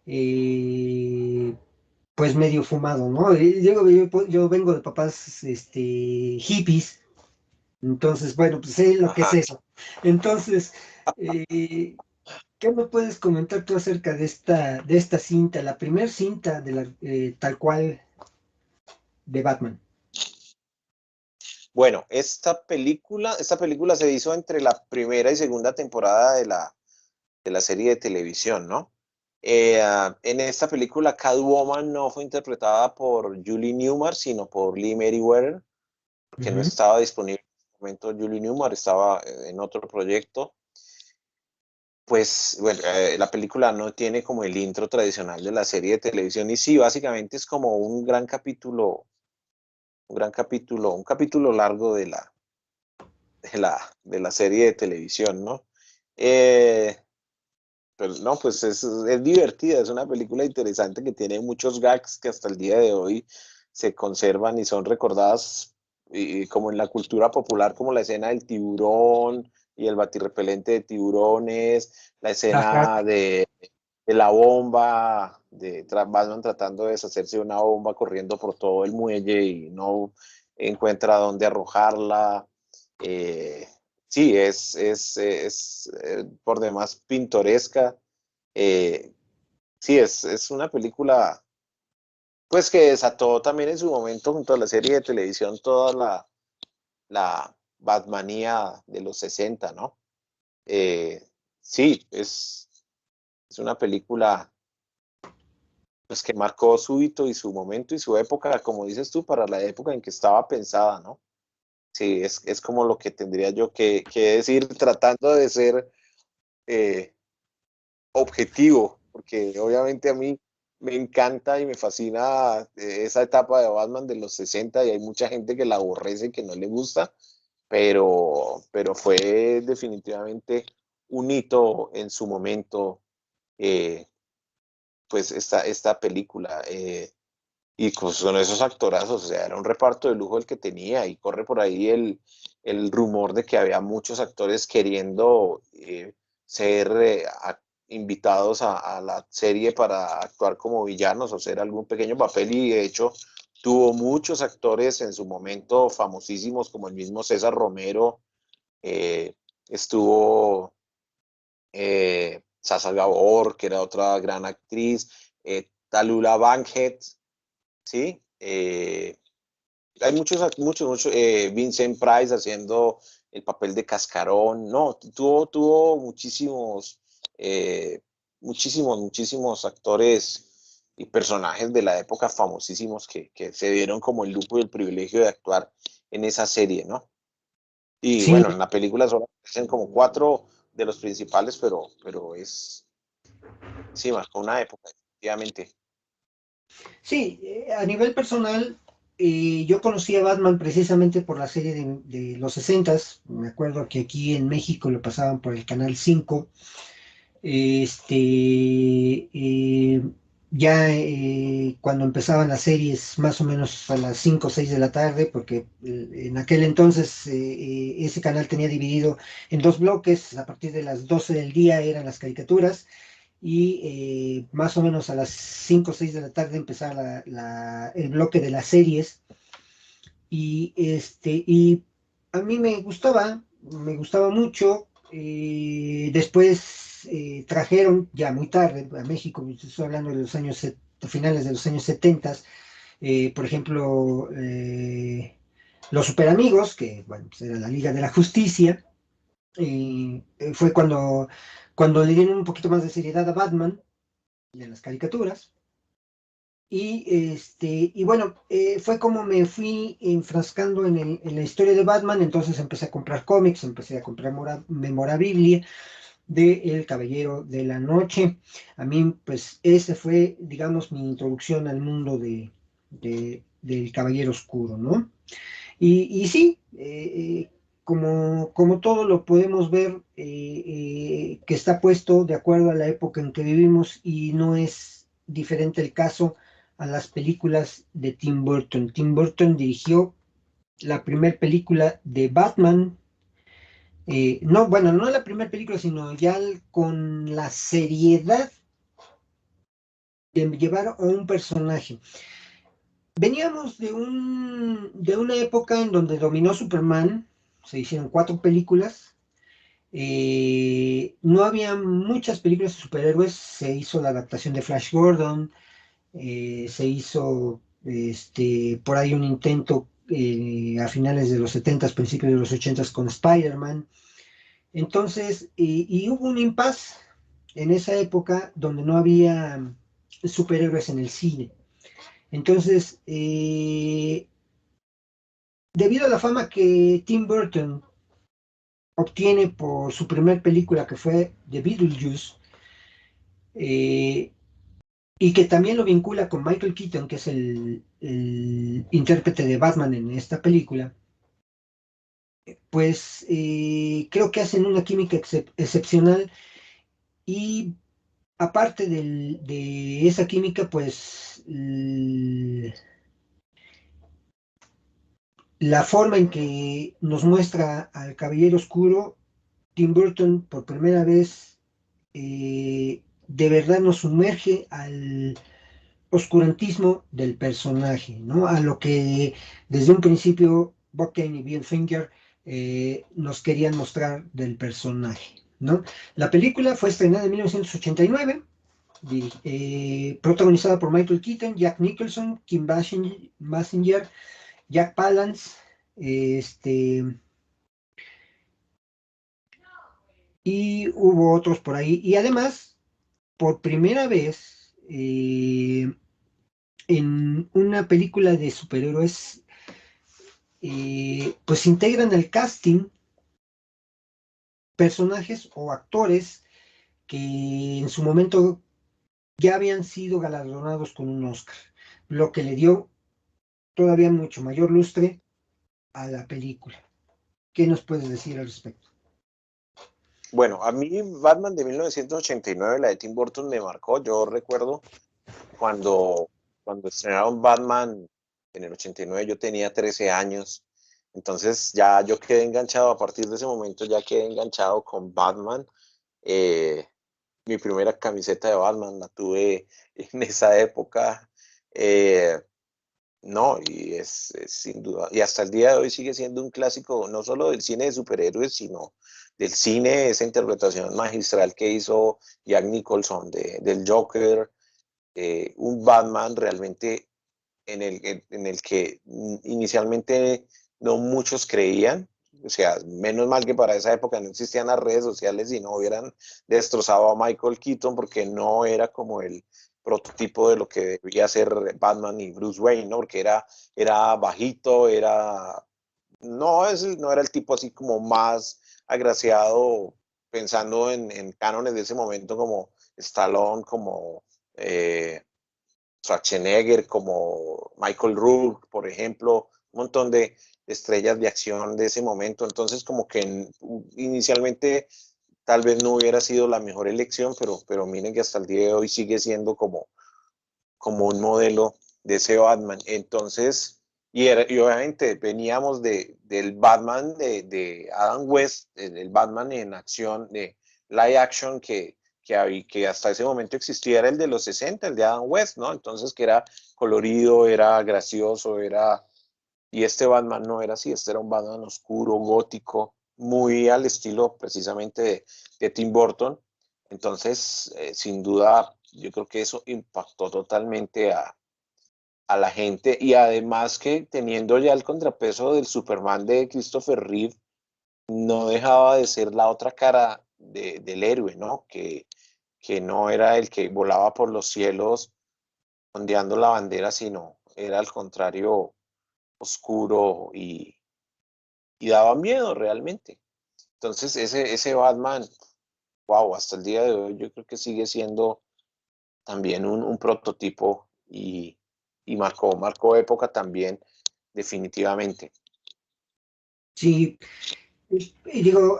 eh, pues medio fumado, ¿no? Yo vengo de papás hippies, entonces, bueno, pues sé lo que es ajá. eso. Entonces, eh, ¿qué me puedes comentar tú acerca de esta cinta, la primer cinta de tal cual de Batman? Bueno, esta película se hizo entre la primera y segunda temporada de la serie de televisión, ¿no? En esta película, Catwoman no fue interpretada por Julie Newmar, sino por Lee Meriwether, porque no Ujú. estaba disponible en ese momento Julie Newmar, estaba en otro proyecto. Pues, bueno, la película no tiene como el intro tradicional de la serie de televisión y sí, básicamente es como un capítulo largo de la serie de televisión, ¿no? Eh, pero no, pues es divertida, es una película interesante que tiene muchos gags que hasta el día de hoy se conservan y son recordadas como en la cultura popular, como la escena del tiburón y el batirrepelente de tiburones, la Ajá. escena de la bomba, Batman tratando de deshacerse de una bomba corriendo por todo el muelle y no encuentra dónde arrojarla. Eh, sí, es por demás pintoresca. Eh, sí, es una película, pues que desató también en su momento junto a la serie de televisión toda la Batmanía de los 60, ¿no? Eh, sí, es una película pues, que marcó su hito y su momento y su época, como dices tú, para la época en que estaba pensada, ¿no? Sí, es como lo que tendría yo que decir tratando de ser eh, objetivo, porque obviamente a mí me encanta y me fascina esa etapa de Batman de los 60 y hay mucha gente que la aborrece, que no le gusta, pero fue definitivamente un hito en su momento, eh, pues esta película. Y pues son esos actorazos, o sea, era un reparto de lujo el que tenía y corre por ahí el rumor de que había muchos actores queriendo ser invitados a la serie para actuar como villanos o hacer algún pequeño papel y de hecho tuvo muchos actores en su momento famosísimos como el mismo César Romero, eh, estuvo Sasa Gabor, que era otra gran actriz, Talula Bankhead, ¿sí? Hay muchos, Vincent Price haciendo el papel de Cascarón, no, tuvo muchísimos actores y personajes de la época famosísimos que se dieron como el lujo y el privilegio de actuar en esa serie, ¿no? Y Sí, bueno, en la película solo aparecen como cuatro de los principales, pero sí, marcó una época, efectivamente. sí, a nivel personal, yo conocí a Batman precisamente por la serie de los 60. Me acuerdo que aquí en México lo pasaban por el Canal 5. Este, ya cuando empezaban las series, más o menos a las 5 o 6 de la tarde, porque en aquel entonces ese canal tenía dividido en dos bloques. A partir de las 12 del día eran las caricaturas y más o menos a las 5 o 6 de la tarde empezaba el bloque de las series. Y a mí me gustaba mucho. Después trajeron, ya muy tarde, a México, estoy hablando de los finales de los años 70, por ejemplo, los Super Amigos, que bueno, pues era la Liga de la Justicia. Fue cuando le dieron un poquito más de seriedad a Batman y a las caricaturas. Y bueno, fue como me fui enfrascando en la historia de Batman. Entonces empecé a comprar cómics, empecé a comprar memorabilia de El Caballero de la Noche. A mí, pues, ese fue, digamos, mi introducción al mundo del Caballero Oscuro, ¿no? Y sí, como todo lo podemos ver, que está puesto de acuerdo a la época en que vivimos, y no es diferente el caso a las películas de Tim Burton. Tim Burton dirigió la primera película de Batman. No, bueno, no la primera película, sino ya con la seriedad de llevar a un personaje. Veníamos de una época en donde dominó Superman. Se hicieron cuatro películas. No había muchas películas de superhéroes. Se hizo la adaptación de Flash Gordon. Se hizo por ahí un intento a finales de los 70, principios de los 80 con Spider-Man. Entonces, y hubo un impasse en esa época donde no había superhéroes en el cine. Entonces, debido a la fama que Tim Burton obtiene por su primer película, que fue The Beetlejuice, eh, y que también lo vincula con Michael Keaton, que es el intérprete de Batman en esta película, pues creo que hacen una química excepcional y aparte de esa química, pues la forma en que nos muestra al Caballero Oscuro, Tim Burton por primera vez de verdad nos sumerge al oscurantismo del personaje, ¿no? A lo que desde un principio Bob Kane y Bill Finger nos querían mostrar del personaje, ¿no? La película fue estrenada en 1989, protagonizada por Michael Keaton, Jack Nicholson, Kim Basinger, Jack Palance, este, y hubo otros por ahí. Y además, por primera vez, en una película de superhéroes, pues integran al casting personajes o actores que en su momento ya habían sido galardonados con un Oscar, lo que le dio todavía mucho mayor lustre a la película. ¿Qué nos puedes decir al respecto? Bueno, a mí Batman de 1989, la de Tim Burton, me marcó. Yo recuerdo cuando, cuando estrenaron Batman en el 89, yo tenía 13 años. Entonces ya yo quedé enganchado, a partir de ese momento ya quedé enganchado con Batman. Eh, Mi primera camiseta de Batman la tuve en esa época. Eh, no, y es sin duda, y hasta el día de hoy sigue siendo un clásico, no solo del cine de superhéroes, sino del cine, esa interpretación magistral que hizo Jack Nicholson del Joker, un Batman realmente en el que inicialmente no muchos creían. O sea, menos mal que para esa época no existían las redes sociales y no hubieran destrozado a Michael Keaton porque no era como el prototipo de lo que debía ser Batman y Bruce Wayne, ¿no? Porque era bajito, no era el tipo así como más agraciado, pensando en cánones de ese momento como Stallone, como Schwarzenegger, como Michael Rourke, por ejemplo, un montón de estrellas de acción de ese momento. Entonces, como que inicialmente tal vez no hubiera sido la mejor elección, pero miren que hasta el día de hoy sigue siendo como un modelo de ese Batman. Entonces, y obviamente veníamos del Batman de Adam West, el Batman en acción, de live action que hasta ese momento existía, era el de los 60, el de Adam West, ¿no? Entonces, que era colorido, era gracioso, y este Batman no era así, este era un Batman oscuro, gótico, muy al estilo precisamente de Tim Burton. Entonces, sin duda, yo creo que eso impactó totalmente a la gente, y además que teniendo ya el contrapeso del Superman de Christopher Reeve, no dejaba de ser la otra cara del héroe, ¿no? Que no era el que volaba por los cielos ondeando la bandera, sino era al contrario oscuro y daba miedo realmente. Entonces ese Batman, wow, hasta el día de hoy yo creo que sigue siendo también un prototipo y marcó época también, definitivamente. Sí, y digo,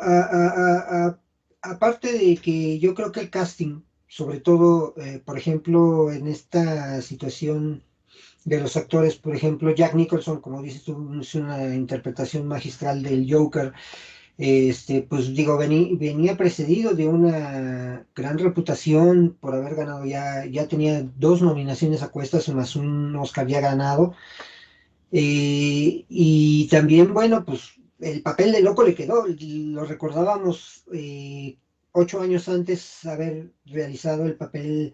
aparte de que yo creo que el casting, sobre todo, por ejemplo, en esta situación de los actores, por ejemplo, Jack Nicholson, como dices tú, es una interpretación magistral del Joker. Pues digo, venía precedido de una gran reputación por haber ganado, ya tenía dos nominaciones a cuestas, más un Oscar ya ganado. Y también, bueno, pues el papel de loco le quedó, lo recordábamos 8 años antes haber realizado el papel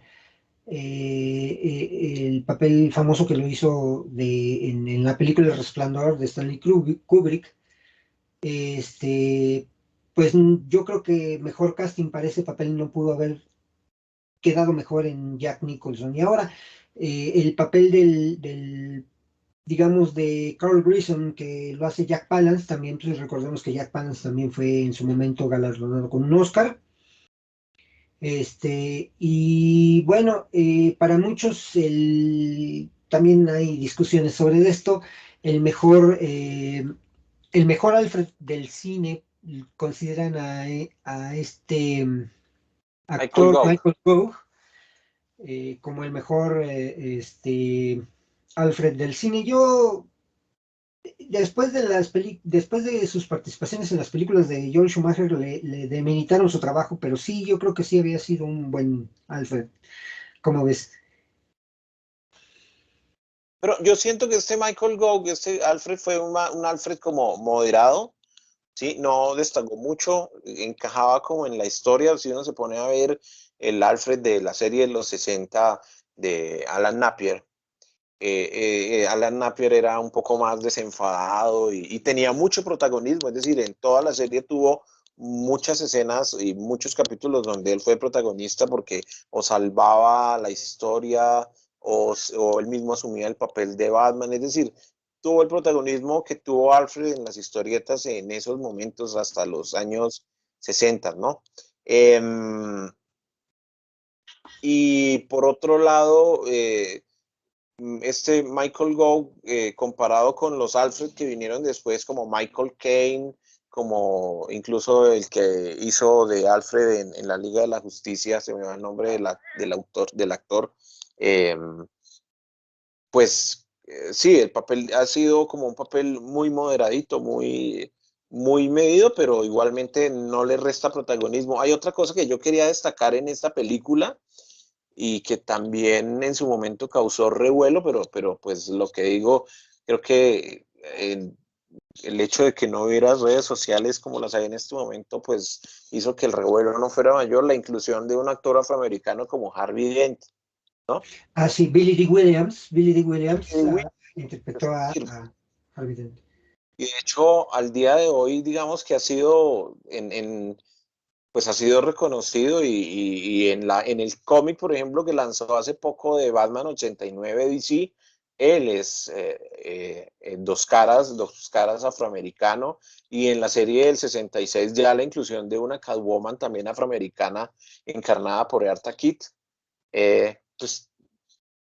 famoso que lo hizo en la película El Resplandor de Stanley Kubrick. Este, pues yo creo que mejor casting para ese papel no pudo haber quedado mejor en Jack Nicholson. Y ahora, el papel digamos, de Carl Grissom, que lo hace Jack Palance, también, pues recordemos que Jack Palance también fue en su momento galardonado con un Oscar. Y bueno, para muchos también hay discusiones sobre esto. El mejor el mejor Alfred del cine, consideran a este Michael actor Gove. Michael Gough como el mejor Alfred del cine. Yo, después de sus participaciones en las películas de Joel Schumacher, le demeritaron su trabajo, pero sí, yo creo que sí había sido un buen Alfred. ¿Cómo ves? Pero yo siento que este Michael Gove, este Alfred fue un Alfred como moderado, ¿sí? No destacó mucho, encajaba como en la historia, si uno se pone a ver el Alfred de la serie de los 60 de Alan Napier. Alan Napier era un poco más desenfadado y tenía mucho protagonismo, es decir, en toda la serie tuvo muchas escenas y muchos capítulos donde él fue protagonista porque o salvaba la historia o él mismo asumía el papel de Batman, es decir, tuvo el protagonismo que tuvo Alfred en las historietas en esos momentos hasta los años 60, ¿no? Y por otro lado, este Michael Gough, comparado con los Alfred que vinieron después, como Michael Caine, como incluso el que hizo de Alfred en la Liga de la Justicia, se me va el nombre del actor, eh, pues sí, el papel ha sido como un papel muy moderadito, muy medido, pero igualmente no le resta protagonismo. Hay otra cosa que yo quería destacar en esta película, y que también en su momento causó revuelo, pero pues lo que digo, creo que el hecho de que no hubiera redes sociales como las hay en este momento, pues hizo que el revuelo no fuera mayor, la inclusión de un actor afroamericano como Harvey Dent, ¿no? Ah, sí, Billy D. Williams Es interpretó decir, a Harvey Dent. y de hecho, al día de hoy, digamos que ha sido pues ha sido reconocido y en el cómic, por ejemplo, que lanzó hace poco de Batman 89 DC, él es dos caras afroamericano, y en la serie del 66 ya la inclusión de una Catwoman también afroamericana encarnada por Eartha Kitt. Pues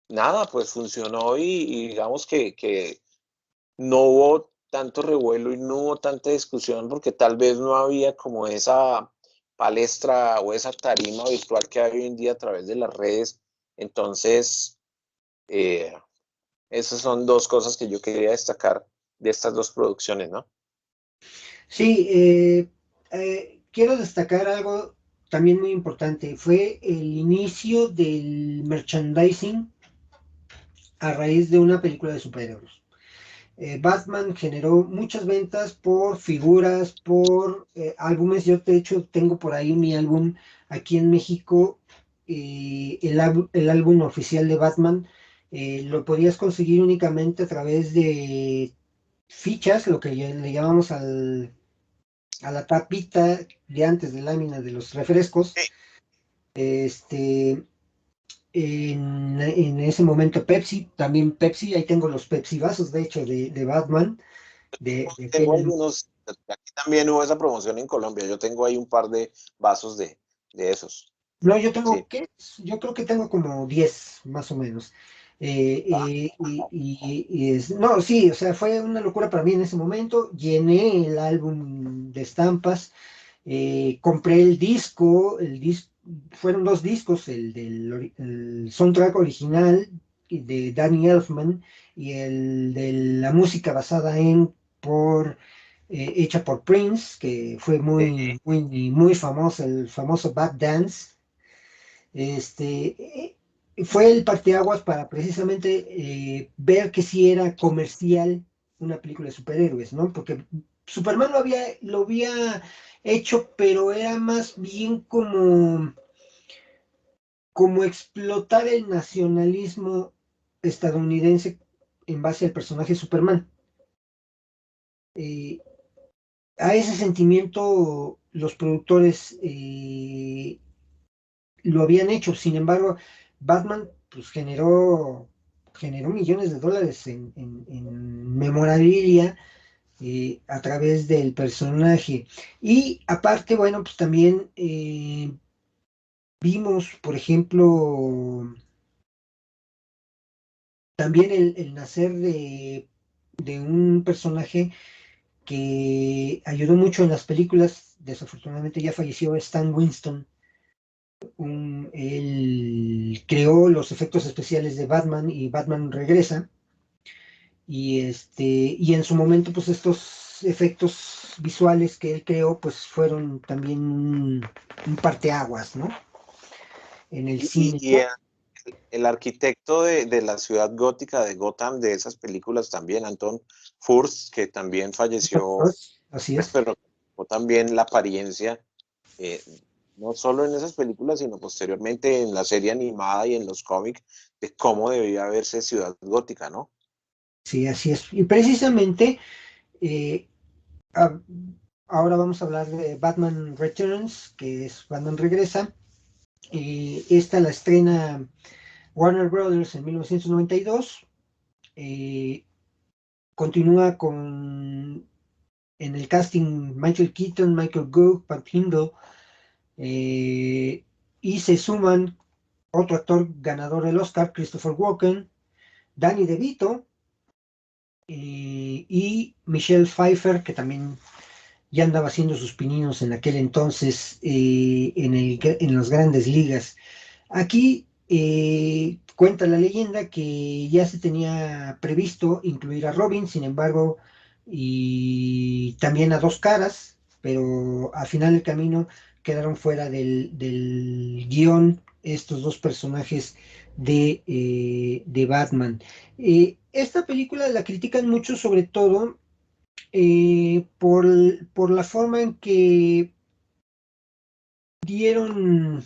nada, pues funcionó y digamos que no hubo tanto revuelo y no hubo tanta discusión porque tal vez no había como esa palestra o esa tarima virtual que hay hoy en día a través de las redes. Entonces, eh, esas son dos cosas que yo quería destacar de estas dos producciones, ¿no? Sí, quiero destacar algo también muy importante. Fue el inicio del merchandising a raíz de una película de superhéroes. Batman generó muchas ventas por figuras, por álbumes. Yo, de hecho, tengo por ahí mi álbum aquí en México, el álbum oficial de Batman. Lo podías conseguir únicamente a través de fichas, lo que le llamamos a la tapita de antes de lámina de los refrescos. Este, en ese momento Pepsi, también Pepsi, ahí tengo los Pepsi vasos, de hecho, de Batman, de Tengo aquel. algunos, aquí también hubo esa promoción en Colombia, yo tengo ahí un par de vasos de esos, No, yo tengo, sí. ¿qué? Yo creo que tengo como 10 más o menos. No, sí, o sea, fue una locura para mí en ese momento. Llené el álbum de estampas, compré el disco, fueron dos discos, el soundtrack original de Danny Elfman y el de la música basada hecha por Prince, que fue muy famoso, el famoso Bad Dance. Fue el parteaguas para precisamente ver que sí era comercial una película de superhéroes, ¿no? Porque Superman lo había hecho, pero era más bien como explotar el nacionalismo estadounidense en base al personaje Superman. Eh, a ese sentimiento los productores lo habían hecho. Sin embargo, Batman pues generó millones de dólares en memorabilia a través del personaje. Y aparte, bueno, pues también vimos, por ejemplo, también el nacer de un personaje que ayudó mucho en las películas. Desafortunadamente ya falleció Stan Winston. Él creó los efectos especiales de Batman y Batman Regresa. Y en su momento, pues estos efectos visuales que él creó, pues fueron también un parteaguas, ¿no? En el cine. Y el arquitecto de la ciudad gótica de Gotham, de esas películas también, Anton Furst, que también falleció, Así pues, es. pero también la apariencia, eh, no solo en esas películas, sino posteriormente en la serie animada y en los cómics, de cómo debía verse Ciudad Gótica, ¿no? Sí, así es. Y precisamente eh, a- ahora vamos a hablar de Batman Returns, que es Batman Regresa. Esta la estrena Warner Brothers en 1992. Eh, Continúa con en el casting Michael Keaton, Michael Gough, Pat Hingle, y se suman otro actor ganador del Oscar, Christopher Walken, Danny DeVito y Michelle Pfeiffer, que también ya andaba haciendo sus pininos en aquel entonces en las grandes ligas. Aquí cuenta la leyenda que ya se tenía previsto incluir a Robin, sin embargo, y también a Dos Caras, pero al final del camino quedaron fuera del guión estos dos personajes de Batman. Esta película la critican mucho, sobre todo por la forma en que dieron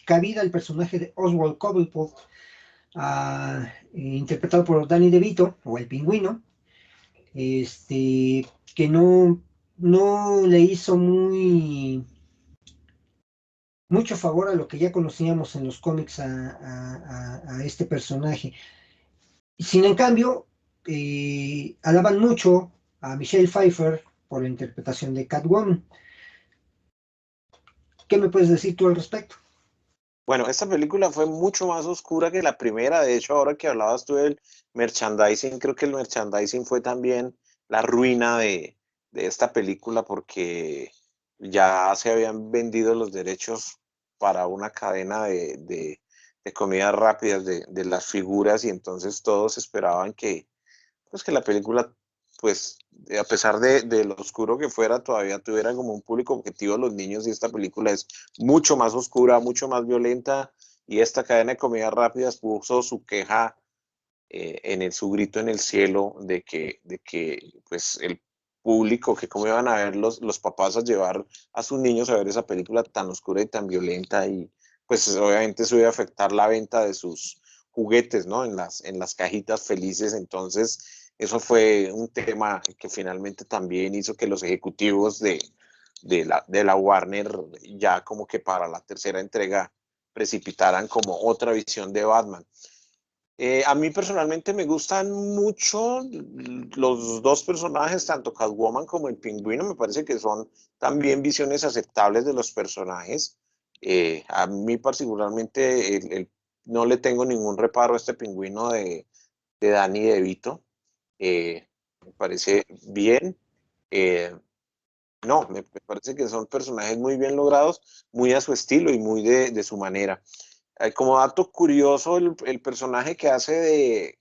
cabida al personaje de Oswald Cobblepot, interpretado por Danny DeVito, o el pingüino, que no le hizo mucho favor a lo que ya conocíamos en los cómics a este personaje. Sin en cambio, alaban mucho a Michelle Pfeiffer por la interpretación de Catwoman. ¿Qué me puedes decir tú al respecto? Bueno, esta película fue mucho más oscura que la primera. De hecho, ahora que hablabas tú del merchandising, creo que el merchandising fue también la ruina de esta película porque ya se habían vendido los derechos para una cadena de comidas rápidas de las figuras y entonces todos esperaban que, pues, que la película, pues, a pesar de lo oscuro que fuera, todavía tuviera como un público objetivo los niños y esta película es mucho más oscura, mucho más violenta y esta cadena de comidas rápidas puso su queja su grito en el cielo de que pues el público, que cómo iban a ver los papás a llevar a sus niños a ver esa película tan oscura y tan violenta y pues obviamente eso iba a afectar la venta de sus juguetes, ¿no? En las cajitas felices, entonces eso fue un tema que finalmente también hizo que los ejecutivos de la Warner ya como que para la tercera entrega precipitaran como otra visión de Batman. A mí personalmente me gustan mucho los dos personajes, tanto Catwoman como el Pingüino, me parece que son también visiones aceptables de los personajes. A mí particularmente no le tengo ningún reparo a este Pingüino de Danny DeVito. Me parece bien. Eh, no, me parece que son personajes muy bien logrados, muy a su estilo y muy de su manera. Como dato curioso, el personaje que hace de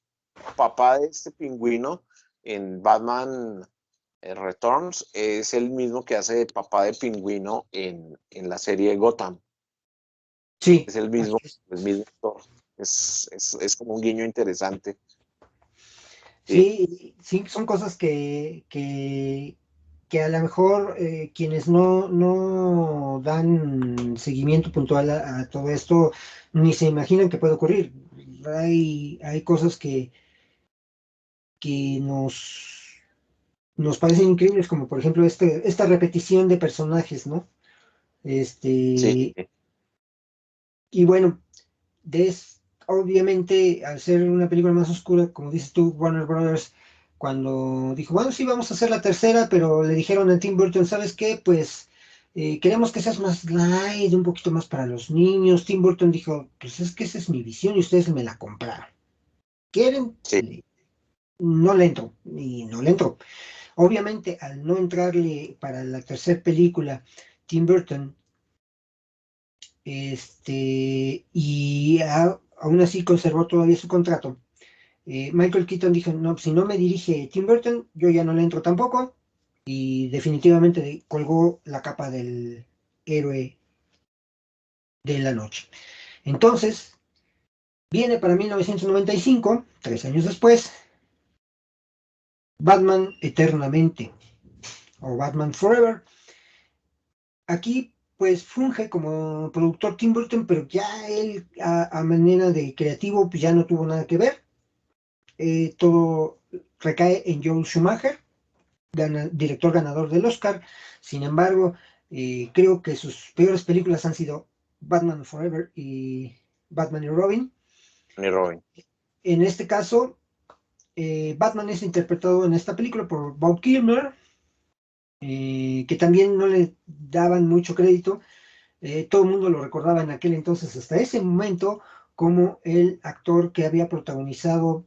papá de este pingüino en Batman Returns es el mismo que hace de papá de pingüino en la serie Gotham. Sí, Es el así mismo, es. el mismo actor. Es como un guiño interesante. Sí, Sí, sí, son cosas que a lo mejor quienes no dan seguimiento puntual a todo esto ni se imaginan que puede ocurrir. Hay cosas que nos parecen increíbles, como por ejemplo esta repetición de personajes, ¿no? sí, Este, y bueno, obviamente, al ser una película más oscura, como dices tú, Warner Brothers, cuando dijo, bueno, sí, vamos a hacer la tercera, pero le dijeron a Tim Burton, ¿sabes qué? Pues queremos que seas más light, un poquito más para los niños. Tim Burton dijo, pues es que esa es mi visión y ustedes me la compraron. ¿Quieren? sí. No le entro, y no le entró. Obviamente, al no entrarle para la tercera película Tim Burton, aún así conservó todavía su contrato, Michael Keaton dijo, no, si no me dirige Tim Burton, yo ya no le entro tampoco, y definitivamente colgó la capa del héroe de la noche. Entonces, viene para 1995, 3 años después, Batman Eternamente, o Batman Forever. Aquí, pues, funge como productor Tim Burton, pero ya él, a manera de creativo, pues ya no tuvo nada que ver. Todo recae en Joel Schumacher, director ganador del Oscar. Sin embargo, creo que sus peores películas han sido Batman Forever y Batman y Robin. Ni Robin. En este caso, Batman es interpretado en esta película por Bob Kilmer, que también no le daban mucho crédito. Todo el mundo lo recordaba en aquel entonces, hasta ese momento, como el actor que había protagonizado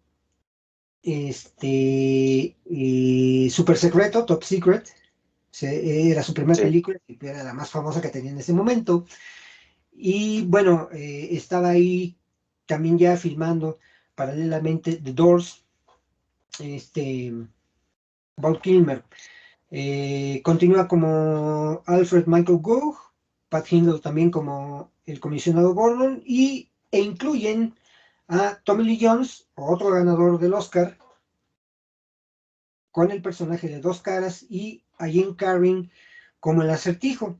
Super Secreto, Top Secret. Era su primera Sí. película y era la más famosa que tenía en ese momento. Y bueno, estaba ahí también ya filmando paralelamente The Doors, este, Val Kilmer. Continúa como Alfred Michael Gough, Pat Hindle también como el comisionado Gordon, e incluyen a Tommy Lee Jones, otro ganador del Oscar, con el personaje de Dos Caras, y a Jim Carrey como el Acertijo.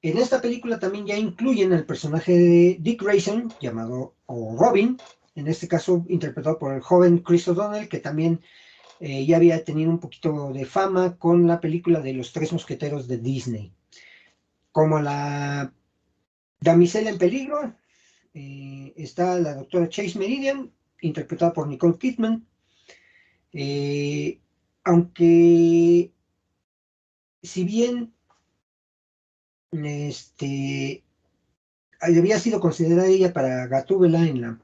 En esta película también ya incluyen al personaje de Dick Grayson, llamado o Robin, en este caso interpretado por el joven Chris O'Donnell, que también ya había tenido un poquito de fama con la película de Los Tres Mosqueteros de Disney. Como la damisela en peligro, está la doctora Chase Meridian, interpretada por Nicole Kidman. Eh, Aunque, si bien este, había sido considerada ella para Gatúbela en la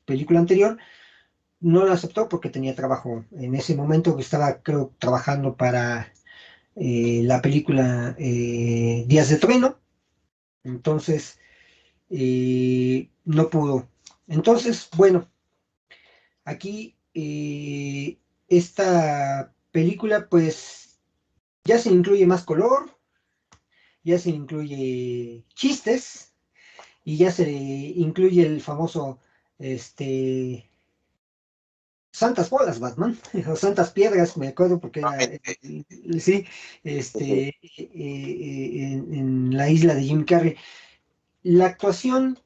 película anterior, no la aceptó porque tenía trabajo. En ese momento que estaba, creo, trabajando para la película Días de Trueno, entonces no pudo. Entonces, bueno, aquí esta película pues ya se incluye más color, ya se incluye chistes y ya se incluye el famoso este Santas bolas, Batman, o Santas piedras, me acuerdo porque era, Nuevamente. sí, Ujú. en la isla de Jim Carrey. La actuación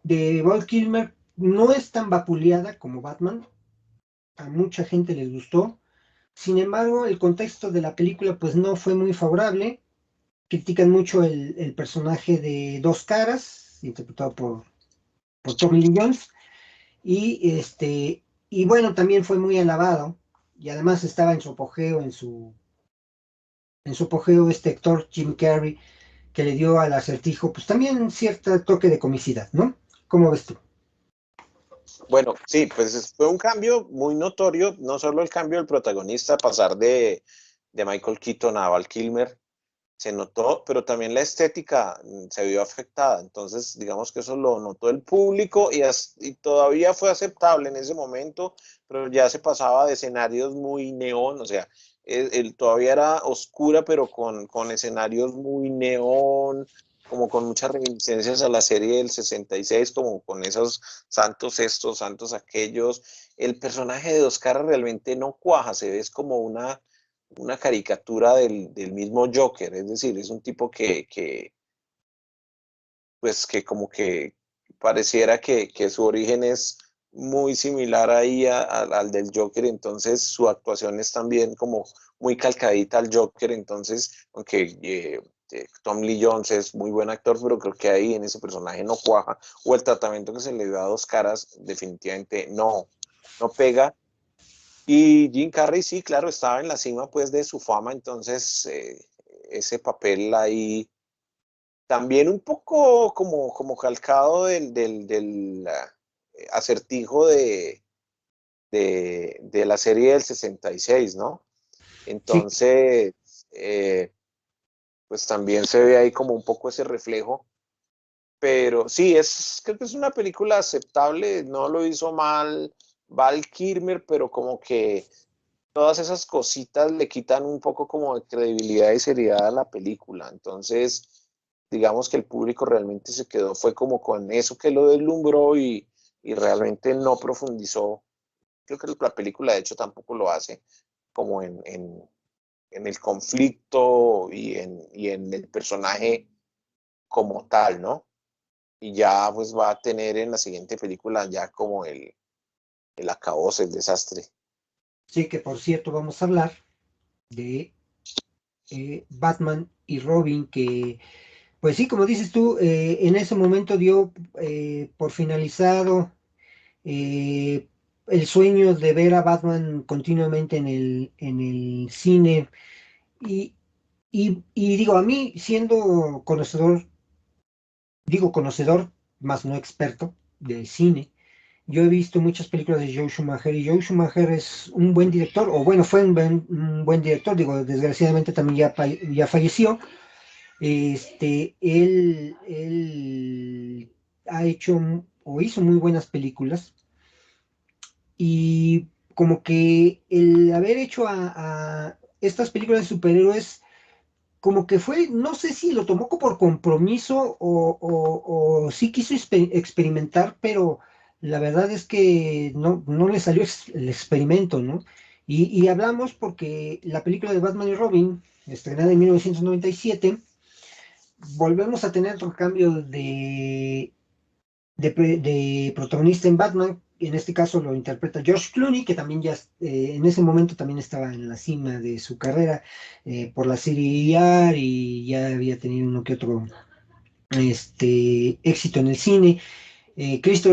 de Val Kilmer no es tan vapuleada como Batman, a mucha gente les gustó. Sin embargo, el contexto de la película pues no fue muy favorable. Critican mucho el personaje de Dos Caras, interpretado por Tommy Lee Jones, y bueno, también fue muy alabado, y además estaba en su apogeo, este actor Jim Carrey, que le dio al Acertijo, pues también cierto toque de comicidad, ¿no? ¿Cómo ves tú? Bueno, sí, pues fue un cambio muy notorio, no solo el cambio del protagonista, pasar de Michael Keaton a Val Kilmer, se notó, pero también la estética se vio afectada. Entonces, digamos que eso lo notó el público y todavía fue aceptable en ese momento, pero ya se pasaba de escenarios muy neón, o sea, todavía era oscura, pero con escenarios muy neón, como con muchas reminiscencias a la serie del 66, como con esos santos estos, santos aquellos. El personaje de Oscar realmente no cuaja, se ve es como una caricatura del mismo Joker, es decir, es un tipo pues que como que pareciera que su origen es muy similar ahí al del Joker, entonces su actuación es también como muy calcadita al Joker, entonces, aunque Tom Lee Jones es muy buen actor, pero creo que ahí en ese personaje no cuaja, o el tratamiento que se le dio a Dos Caras definitivamente no pega, y Jim Carrey, sí, claro, estaba en la cima pues de su fama, entonces ese papel ahí también un poco como calcado del acertijo de la serie del 66, ¿no? Sí, Entonces, pues también se ve ahí como un poco ese reflejo. Pero sí, creo que es una película aceptable, no lo hizo mal Val Kilmer, pero como que todas esas cositas le quitan un poco como de credibilidad y seriedad a la película. Entonces, digamos que el público realmente se quedó, fue como con eso que lo deslumbró y realmente no profundizó. Creo que la película de hecho tampoco lo hace como en el conflicto y en el personaje como tal, ¿no? Y ya pues va a tener en la siguiente película ya como el acabose, el desastre. sí, que por cierto vamos a hablar de Batman y Robin, que pues sí, como dices tú, en ese momento dio por finalizado eh, el sueño de ver a Batman continuamente en el cine. Y, y digo, a mí, siendo conocedor, digo conocedor, más no experto de cine, yo he visto muchas películas de Joe Schumacher y Joe Schumacher es un buen director, o bueno, fue un buen director, digo, desgraciadamente también ya falleció. Él ha hecho o hizo muy buenas películas y como que el haber hecho a estas películas de superhéroes como que fue, no sé si lo tomó por compromiso o sí quiso experimentar, pero la verdad es que no le salió el experimento, ¿no? Y hablamos porque la película de Batman y Robin, estrenada en 1997, volvemos a tener otro cambio de protagonista en Batman. En este caso lo interpreta George Clooney, que también ya en ese momento también estaba en la cima de su carrera por la serie ER y ya había tenido uno que otro éxito en el cine. Chris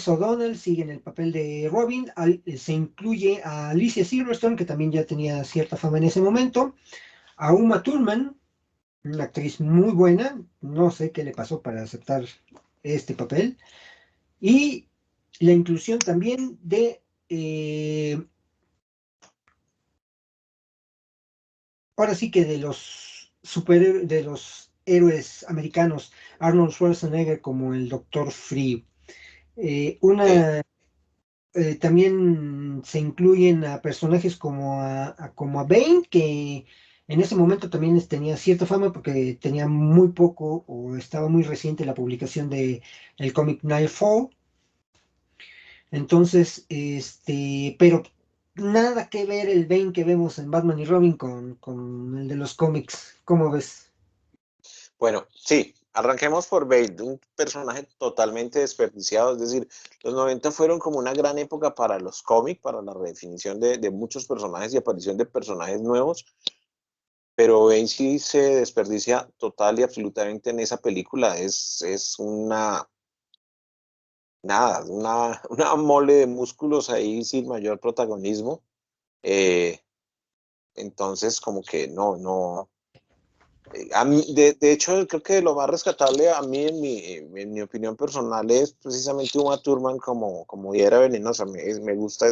O'Donnell sigue en el papel de Robin. Se incluye a Alicia Silverstone, que también ya tenía cierta fama en ese momento. A Uma Thurman, una actriz muy buena. No sé qué le pasó para aceptar este papel. Y la inclusión también de, ahora sí que de los superhéroes, de los héroes americanos, Arnold Schwarzenegger como el Doctor Frío. Sí. También se incluyen a personajes como a Bane, que en ese momento también tenía cierta fama porque tenía muy poco o estaba muy reciente la publicación de el cómic Nightfall. Entonces, pero nada que ver el Bane que vemos en Batman y Robin con el de los cómics. ¿Cómo ves? Bueno, sí, arranquemos por Bale, un personaje totalmente desperdiciado, es decir, los 90 fueron como una gran época para los cómics, para la redefinición de muchos personajes y aparición de personajes nuevos, pero Bane sí se desperdicia total y absolutamente en esa película, es una, nada, una mole de músculos ahí sin mayor protagonismo, eh, entonces como que no. A mí, de hecho, creo que lo más rescatable a mí, en mi opinión personal, es precisamente Uma Thurman como hiedra venenosa. Me gusta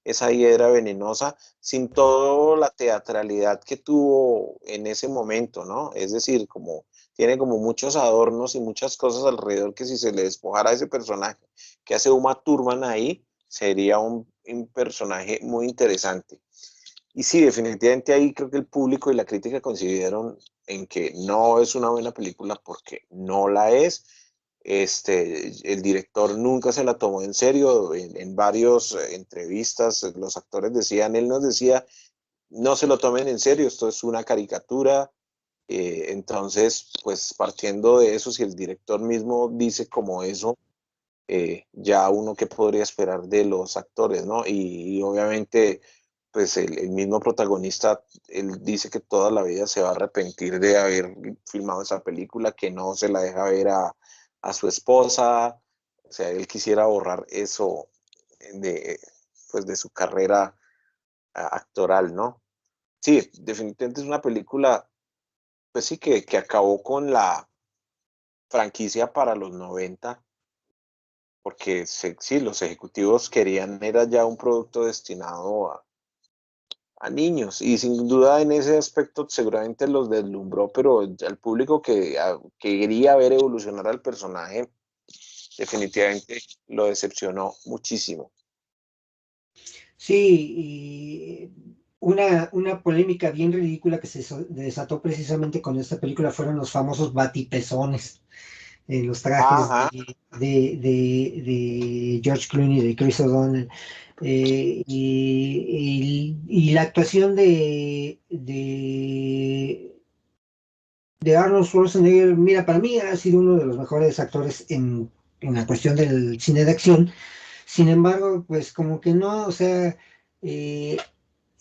esa hiedra venenosa, sin toda la teatralidad que tuvo en ese momento, ¿no? Es decir, como tiene como muchos adornos y muchas cosas alrededor que si se le despojara a ese personaje que hace Uma Thurman ahí, sería un personaje muy interesante. Y sí, definitivamente ahí creo que el público y la crítica coincidieron en que no es una buena película porque no la es. El director nunca se la tomó en serio. En varias entrevistas, los actores decían, él nos decía, no se lo tomen en serio, esto es una caricatura. Entonces, pues partiendo de eso, si el director mismo dice como eso, ya uno que podría esperar de los actores, ¿no? Y obviamente, pues el mismo protagonista, él dice que toda la vida se va a arrepentir de haber filmado esa película, que no se la deja ver a su esposa, o sea, él quisiera borrar eso de, pues, de su carrera actoral, ¿no? Sí, definitivamente es una película, pues sí, que acabó con la franquicia para los 90 porque sí, los ejecutivos querían, era ya un producto destinado a niños y sin duda en ese aspecto seguramente los deslumbró, pero al público que quería ver evolucionar al personaje definitivamente lo decepcionó muchísimo. Sí, y una polémica bien ridícula que se desató precisamente con esta película fueron los famosos batipezones, los trajes Ajá, de George Clooney, de Chris O'Donnell, y la actuación de Arnold Schwarzenegger, mira, para mí ha sido uno de los mejores actores en la cuestión del cine de acción. Sin embargo, pues como que no, o sea, eh,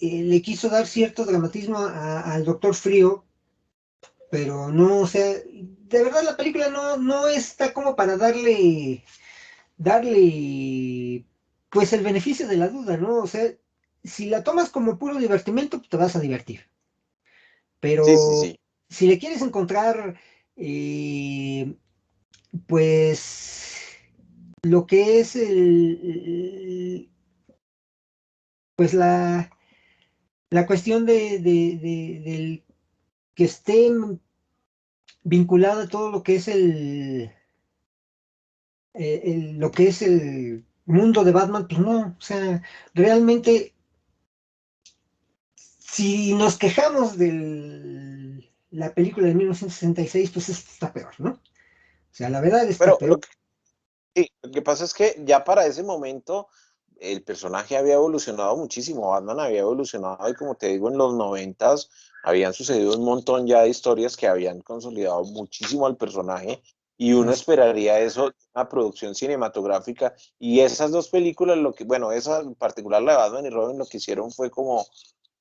le quiso dar cierto dramatismo al Doctor Frío, pero no, o sea, de verdad la película no está como para darle, pues el beneficio de la duda, ¿no? O sea, si la tomas como puro divertimento, pues te vas a divertir. sí, sí, Pero sí. si le quieres encontrar, eh, pues, lo que es pues la cuestión del que esté vinculado a todo lo que es lo que es el mundo de Batman, pues no, o sea, realmente, si nos quejamos de la película de 1966, pues esta está peor, ¿no? O sea, la verdad está Pero peor. sí, lo que pasa es que ya para ese momento el personaje había evolucionado muchísimo, Batman había evolucionado y como te digo, en los noventas habían sucedido un montón ya de historias que habían consolidado muchísimo al personaje y uno Claro. esperaría eso, una producción cinematográfica y esas dos películas, lo que, bueno, esa en particular la de Batman y Robin, lo que hicieron fue como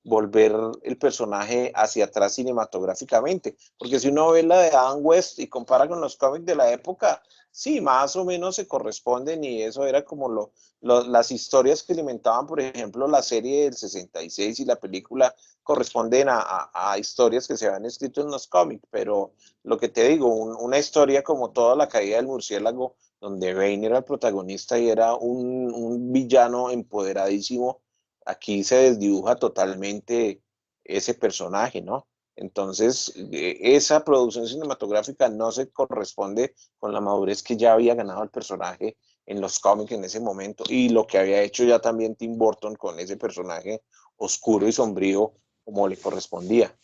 volver el personaje hacia atrás cinematográficamente. Porque si uno ve la de Adam West y compara con los cómics de la época, sí, más o menos se corresponden y eso era como las historias que alimentaban, por ejemplo, la serie del 66 y la película corresponden a historias que se habían escrito en los cómics, pero lo que te digo, una historia como toda la caída del murciélago, donde Bane era el protagonista y era un villano empoderadísimo, aquí se desdibuja totalmente ese personaje, ¿no? Entonces, esa producción cinematográfica no se corresponde con la madurez que ya había ganado el personaje en los cómics en ese momento y lo que había hecho ya también Tim Burton con ese personaje oscuro y sombrío como le correspondía.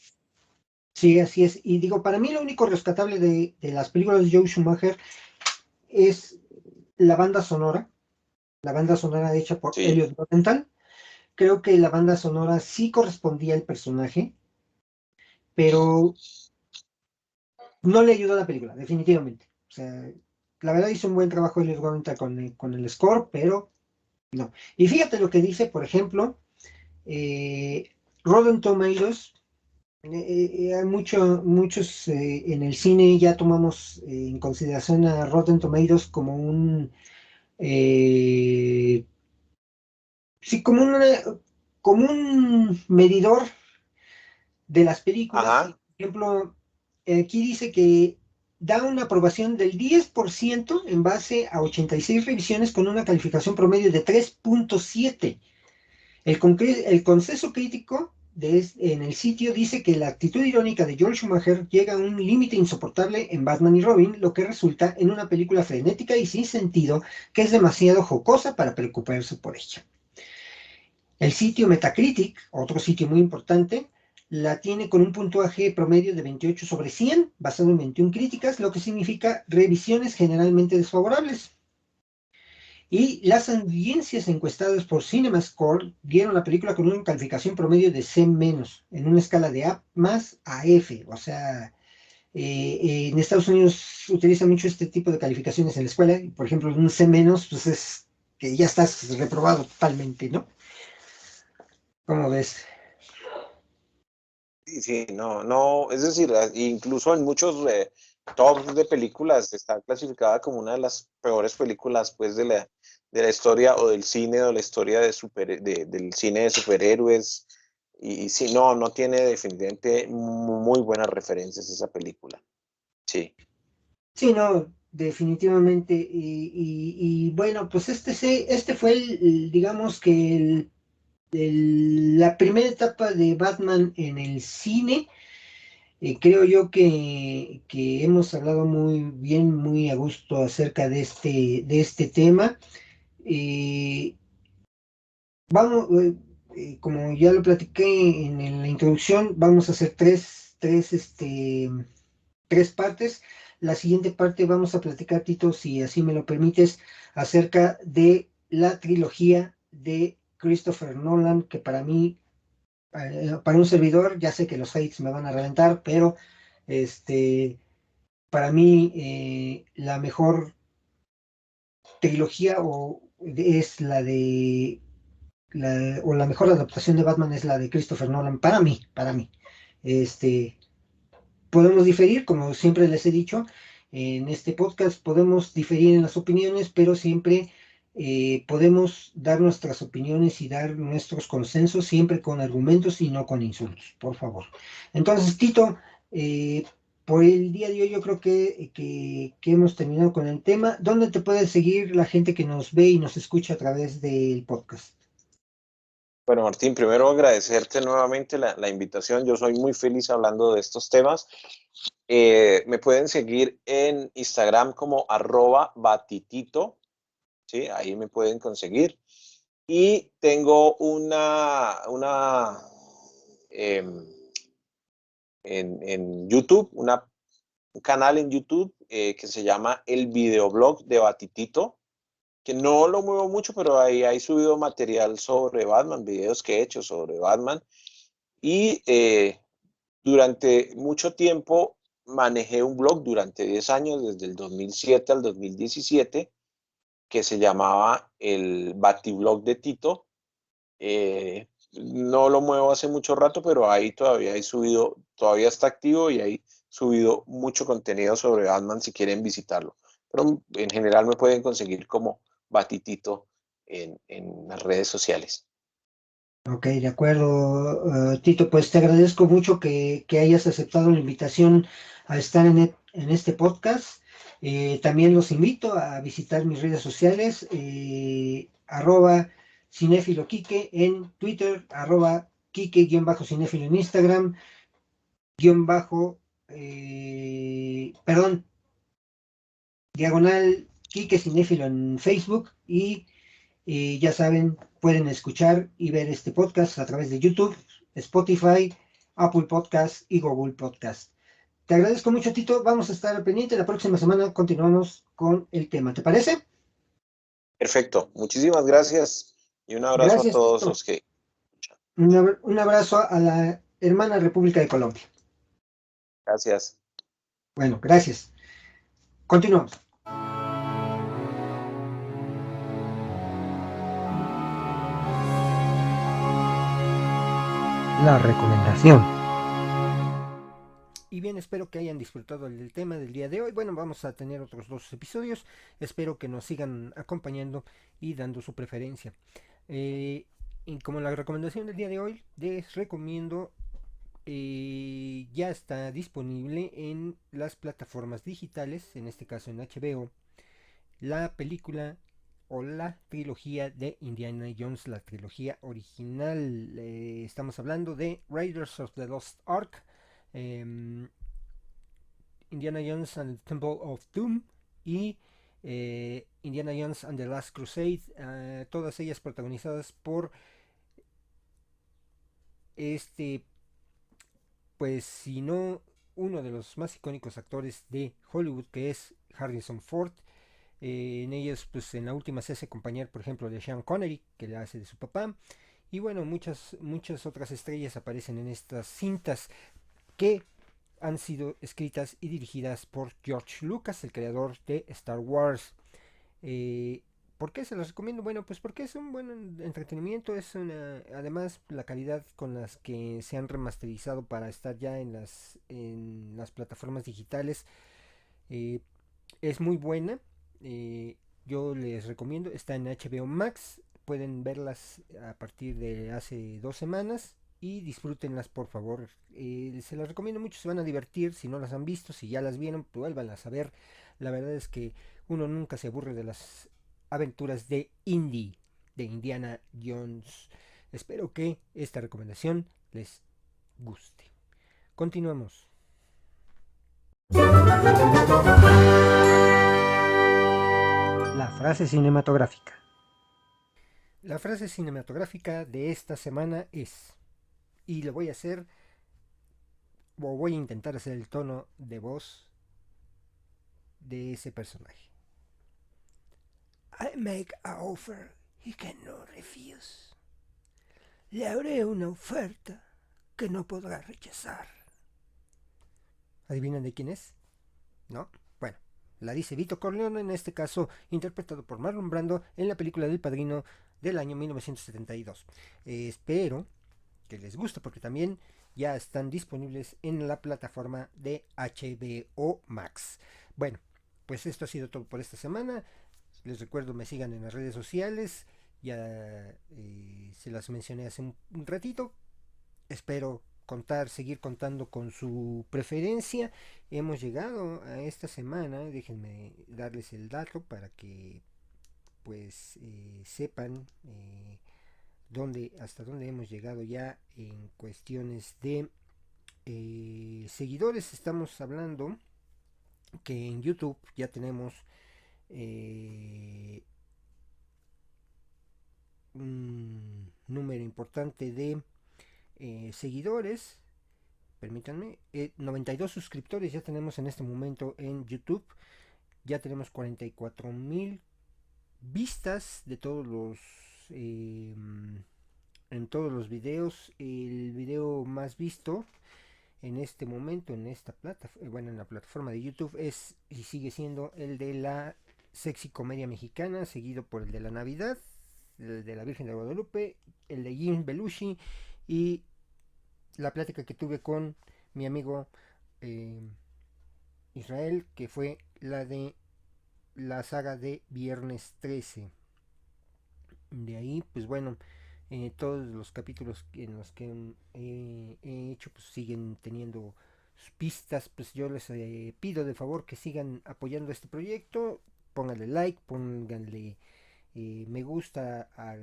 Sí, así es. Y digo, para mí lo único rescatable de las películas de Joe Schumacher es la banda sonora hecha por Sí, Elliot Rosenthal. Creo que la banda sonora sí correspondía al personaje, pero no le ayudó a la película, definitivamente. O sea, la verdad hizo un buen trabajo Elliot Rosenthal con el score, pero no. Y fíjate lo que dice, por ejemplo, eh, Rotten Tomatoes. Hay muchos en el cine ya tomamos en consideración a Rotten Tomatoes como eh, sí, como un medidor de las películas. Y, ajá, por ejemplo, aquí dice que da una aprobación del 10% en base a 86 revisiones con una calificación promedio de 3.7. El consenso crítico en el sitio dice que la actitud irónica de George Schumacher llega a un límite insoportable en Batman y Robin, lo que resulta en una película frenética y sin sentido que es demasiado jocosa para preocuparse por ella. El sitio Metacritic, otro sitio muy importante, la tiene con un puntuaje promedio de 28 sobre 100, basado en 21 críticas, lo que significa revisiones generalmente desfavorables. Y las audiencias encuestadas por CinemaScore dieron la película con una calificación promedio de C-, en una escala de A más a F. O sea, en Estados Unidos utilizan mucho este tipo de calificaciones en la escuela. Por ejemplo, un C-, pues es que ya estás reprobado totalmente, ¿no? ¿Cómo ves? sí, sí, no, no, es decir, incluso en muchos tops de películas está clasificada como una de las peores películas pues de la historia o del cine o de la historia del cine de superhéroes y sí, no, no tiene definitivamente muy buenas referencias esa película, sí. Sí, no, definitivamente. Y bueno, pues este fue digamos que la primera etapa de Batman en el cine. Creo yo que hemos hablado muy bien, muy a gusto acerca de este tema. Eh, Vamos, como ya lo platiqué en la introducción, vamos a hacer tres partes. La siguiente parte vamos a platicar, Tito, si así me lo permites, acerca de la trilogía de Christopher Nolan, que para un servidor, ya sé que los hates me van a reventar, pero para mí la mejor trilogía es la mejor adaptación de Batman es la de Christopher Nolan, para mí. Este, Podemos diferir, como siempre les he dicho, en este podcast podemos diferir en las opiniones, pero siempre podemos dar nuestras opiniones y dar nuestros consensos siempre con argumentos y no con insultos, por favor. Entonces, Tito, eh, por el día de hoy yo creo que hemos terminado con el tema. ¿Dónde te puede seguir la gente que nos ve y nos escucha a través del podcast? Bueno, Martín, primero agradecerte nuevamente la invitación. Yo soy muy feliz hablando de estos temas. Me pueden seguir en Instagram como @batitito, ¿sí? Ahí me pueden conseguir. Y tengo em, en YouTube, un canal en YouTube que se llama El Videoblog de Batitito, que no lo muevo mucho, pero ahí he subido material sobre Batman, videos que he hecho sobre Batman. Y durante mucho tiempo manejé un blog durante 10 años, desde el 2007 al 2017, que se llamaba el Batiblog de Tito. No lo muevo hace mucho rato, pero ahí todavía he subido, todavía está activo y ahí subido mucho contenido sobre Batman si quieren visitarlo. Pero en general me pueden conseguir como Batitito en las redes sociales. Ok, de acuerdo, Tito, pues te agradezco mucho que hayas aceptado la invitación a estar en este podcast. También los invito a visitar mis redes sociales, @cinéfilo Quique en Twitter, Quique-cinéfilo en Instagram, perdón, diagonal Quique Cinéfilo en Facebook y ya saben, pueden escuchar y ver este podcast a través de YouTube, Spotify, Apple Podcast y Google Podcast. Te agradezco mucho, Tito. Vamos a estar al pendiente. La próxima semana continuamos con el tema. ¿Te parece? Perfecto, muchísimas gracias y un abrazo a Gracias, todos Tito. los que escuchan. Un abrazo a la hermana República de Colombia. Gracias. Bueno, gracias. Continuamos. La recomendación. Y bien, espero que hayan disfrutado del tema del día de hoy. Bueno, vamos a tener otros 2 episodios. Espero que nos sigan acompañando y dando su preferencia. Y como la recomendación del día de hoy, les recomiendo, ya está disponible en las plataformas digitales, en este caso en HBO, la película o la trilogía de Indiana Jones, la trilogía original. Estamos hablando de Raiders of the Lost Ark, eh, Indiana Jones and the Temple of Doom y Indiana Jones and the Last Crusade, todas ellas protagonizadas por este, pues si no uno de los más icónicos actores de Hollywood, que es Harrison Ford. En ellos, pues en la última se hace acompañar, por ejemplo, de Sean Connery, que le hace de su papá. Y bueno, muchas otras estrellas aparecen en estas cintas que han sido escritas y dirigidas por George Lucas, el creador de Star Wars. Eh, ¿Por qué se los recomiendo? Bueno, pues porque es un buen entretenimiento, además la calidad con las que se han remasterizado para estar ya en las plataformas digitales, eh, es muy buena. Yo les recomiendo, está en HBO Max, pueden verlas a partir de hace 2 semanas y disfrútenlas por favor. Se las recomiendo mucho, se van a divertir. Si no las han visto, si ya las vieron, pues vuélvanlas a ver. La verdad es que uno nunca se aburre de las aventuras de Indy, de Indiana Jones. Espero que esta recomendación les guste. Continuamos. La frase cinematográfica. La frase cinematográfica de esta semana es, y lo voy a hacer, o voy a intentar hacer el tono de voz de ese personaje. I make a offer he cannot refuse. Le haré una oferta que no podrá rechazar. ¿Adivinan de quién es? ¿No? Bueno, la dice Vito Corleone, en este caso interpretado por Marlon Brando en la película del Padrino del año 1972. Espero que les guste porque también ya están disponibles en la plataforma de HBO Max. Bueno, pues esto ha sido todo por esta semana. Les recuerdo me sigan en las redes sociales. Ya se las mencioné hace un ratito. Espero seguir contando con su preferencia. Hemos llegado a esta semana, déjenme darles el dato para que pues sepan hasta dónde hemos llegado ya en cuestiones de seguidores. Estamos hablando que en YouTube ya tenemos un número importante de seguidores. Permítanme, 92 suscriptores ya tenemos en este momento en YouTube. Ya tenemos 44,000 vistas de todos los en todos los videos. El video más visto en este momento en esta en la plataforma de YouTube es y sigue siendo el de la sexy comedia mexicana, seguido por el de la Navidad, el de la Virgen de Guadalupe, el de Jim Belushi y la plática que tuve con mi amigo Israel, que fue la de la saga de Viernes 13. De ahí, pues bueno, todos los capítulos en los que he hecho pues siguen teniendo pistas. Pues yo les pido de favor que sigan apoyando este proyecto. Pónganle like, pónganle me gusta a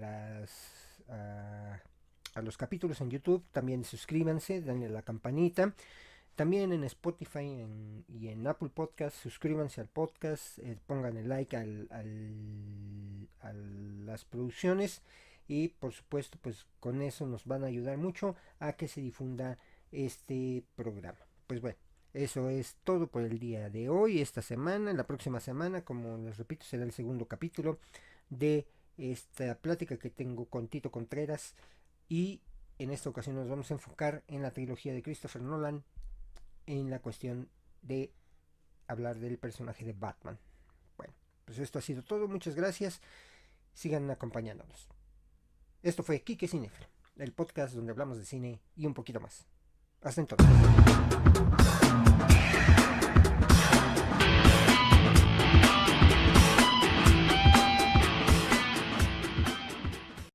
los capítulos en YouTube. También suscríbanse, denle a la campanita. También en Spotify y en Apple Podcast, suscríbanse al podcast, pongan el like a las producciones y por supuesto pues con eso nos van a ayudar mucho a que se difunda este programa. Pues bueno, eso es todo por el día de hoy, esta semana. La próxima semana, como les repito, será el segundo capítulo de esta plática que tengo con Tito Contreras y en esta ocasión nos vamos a enfocar en la trilogía de Christopher Nolan en la cuestión de hablar del personaje de Batman. Bueno, pues esto ha sido todo. Muchas gracias. Sigan acompañándonos. Esto fue Quique Cinefilo, el podcast donde hablamos de cine y un poquito más. Hasta entonces.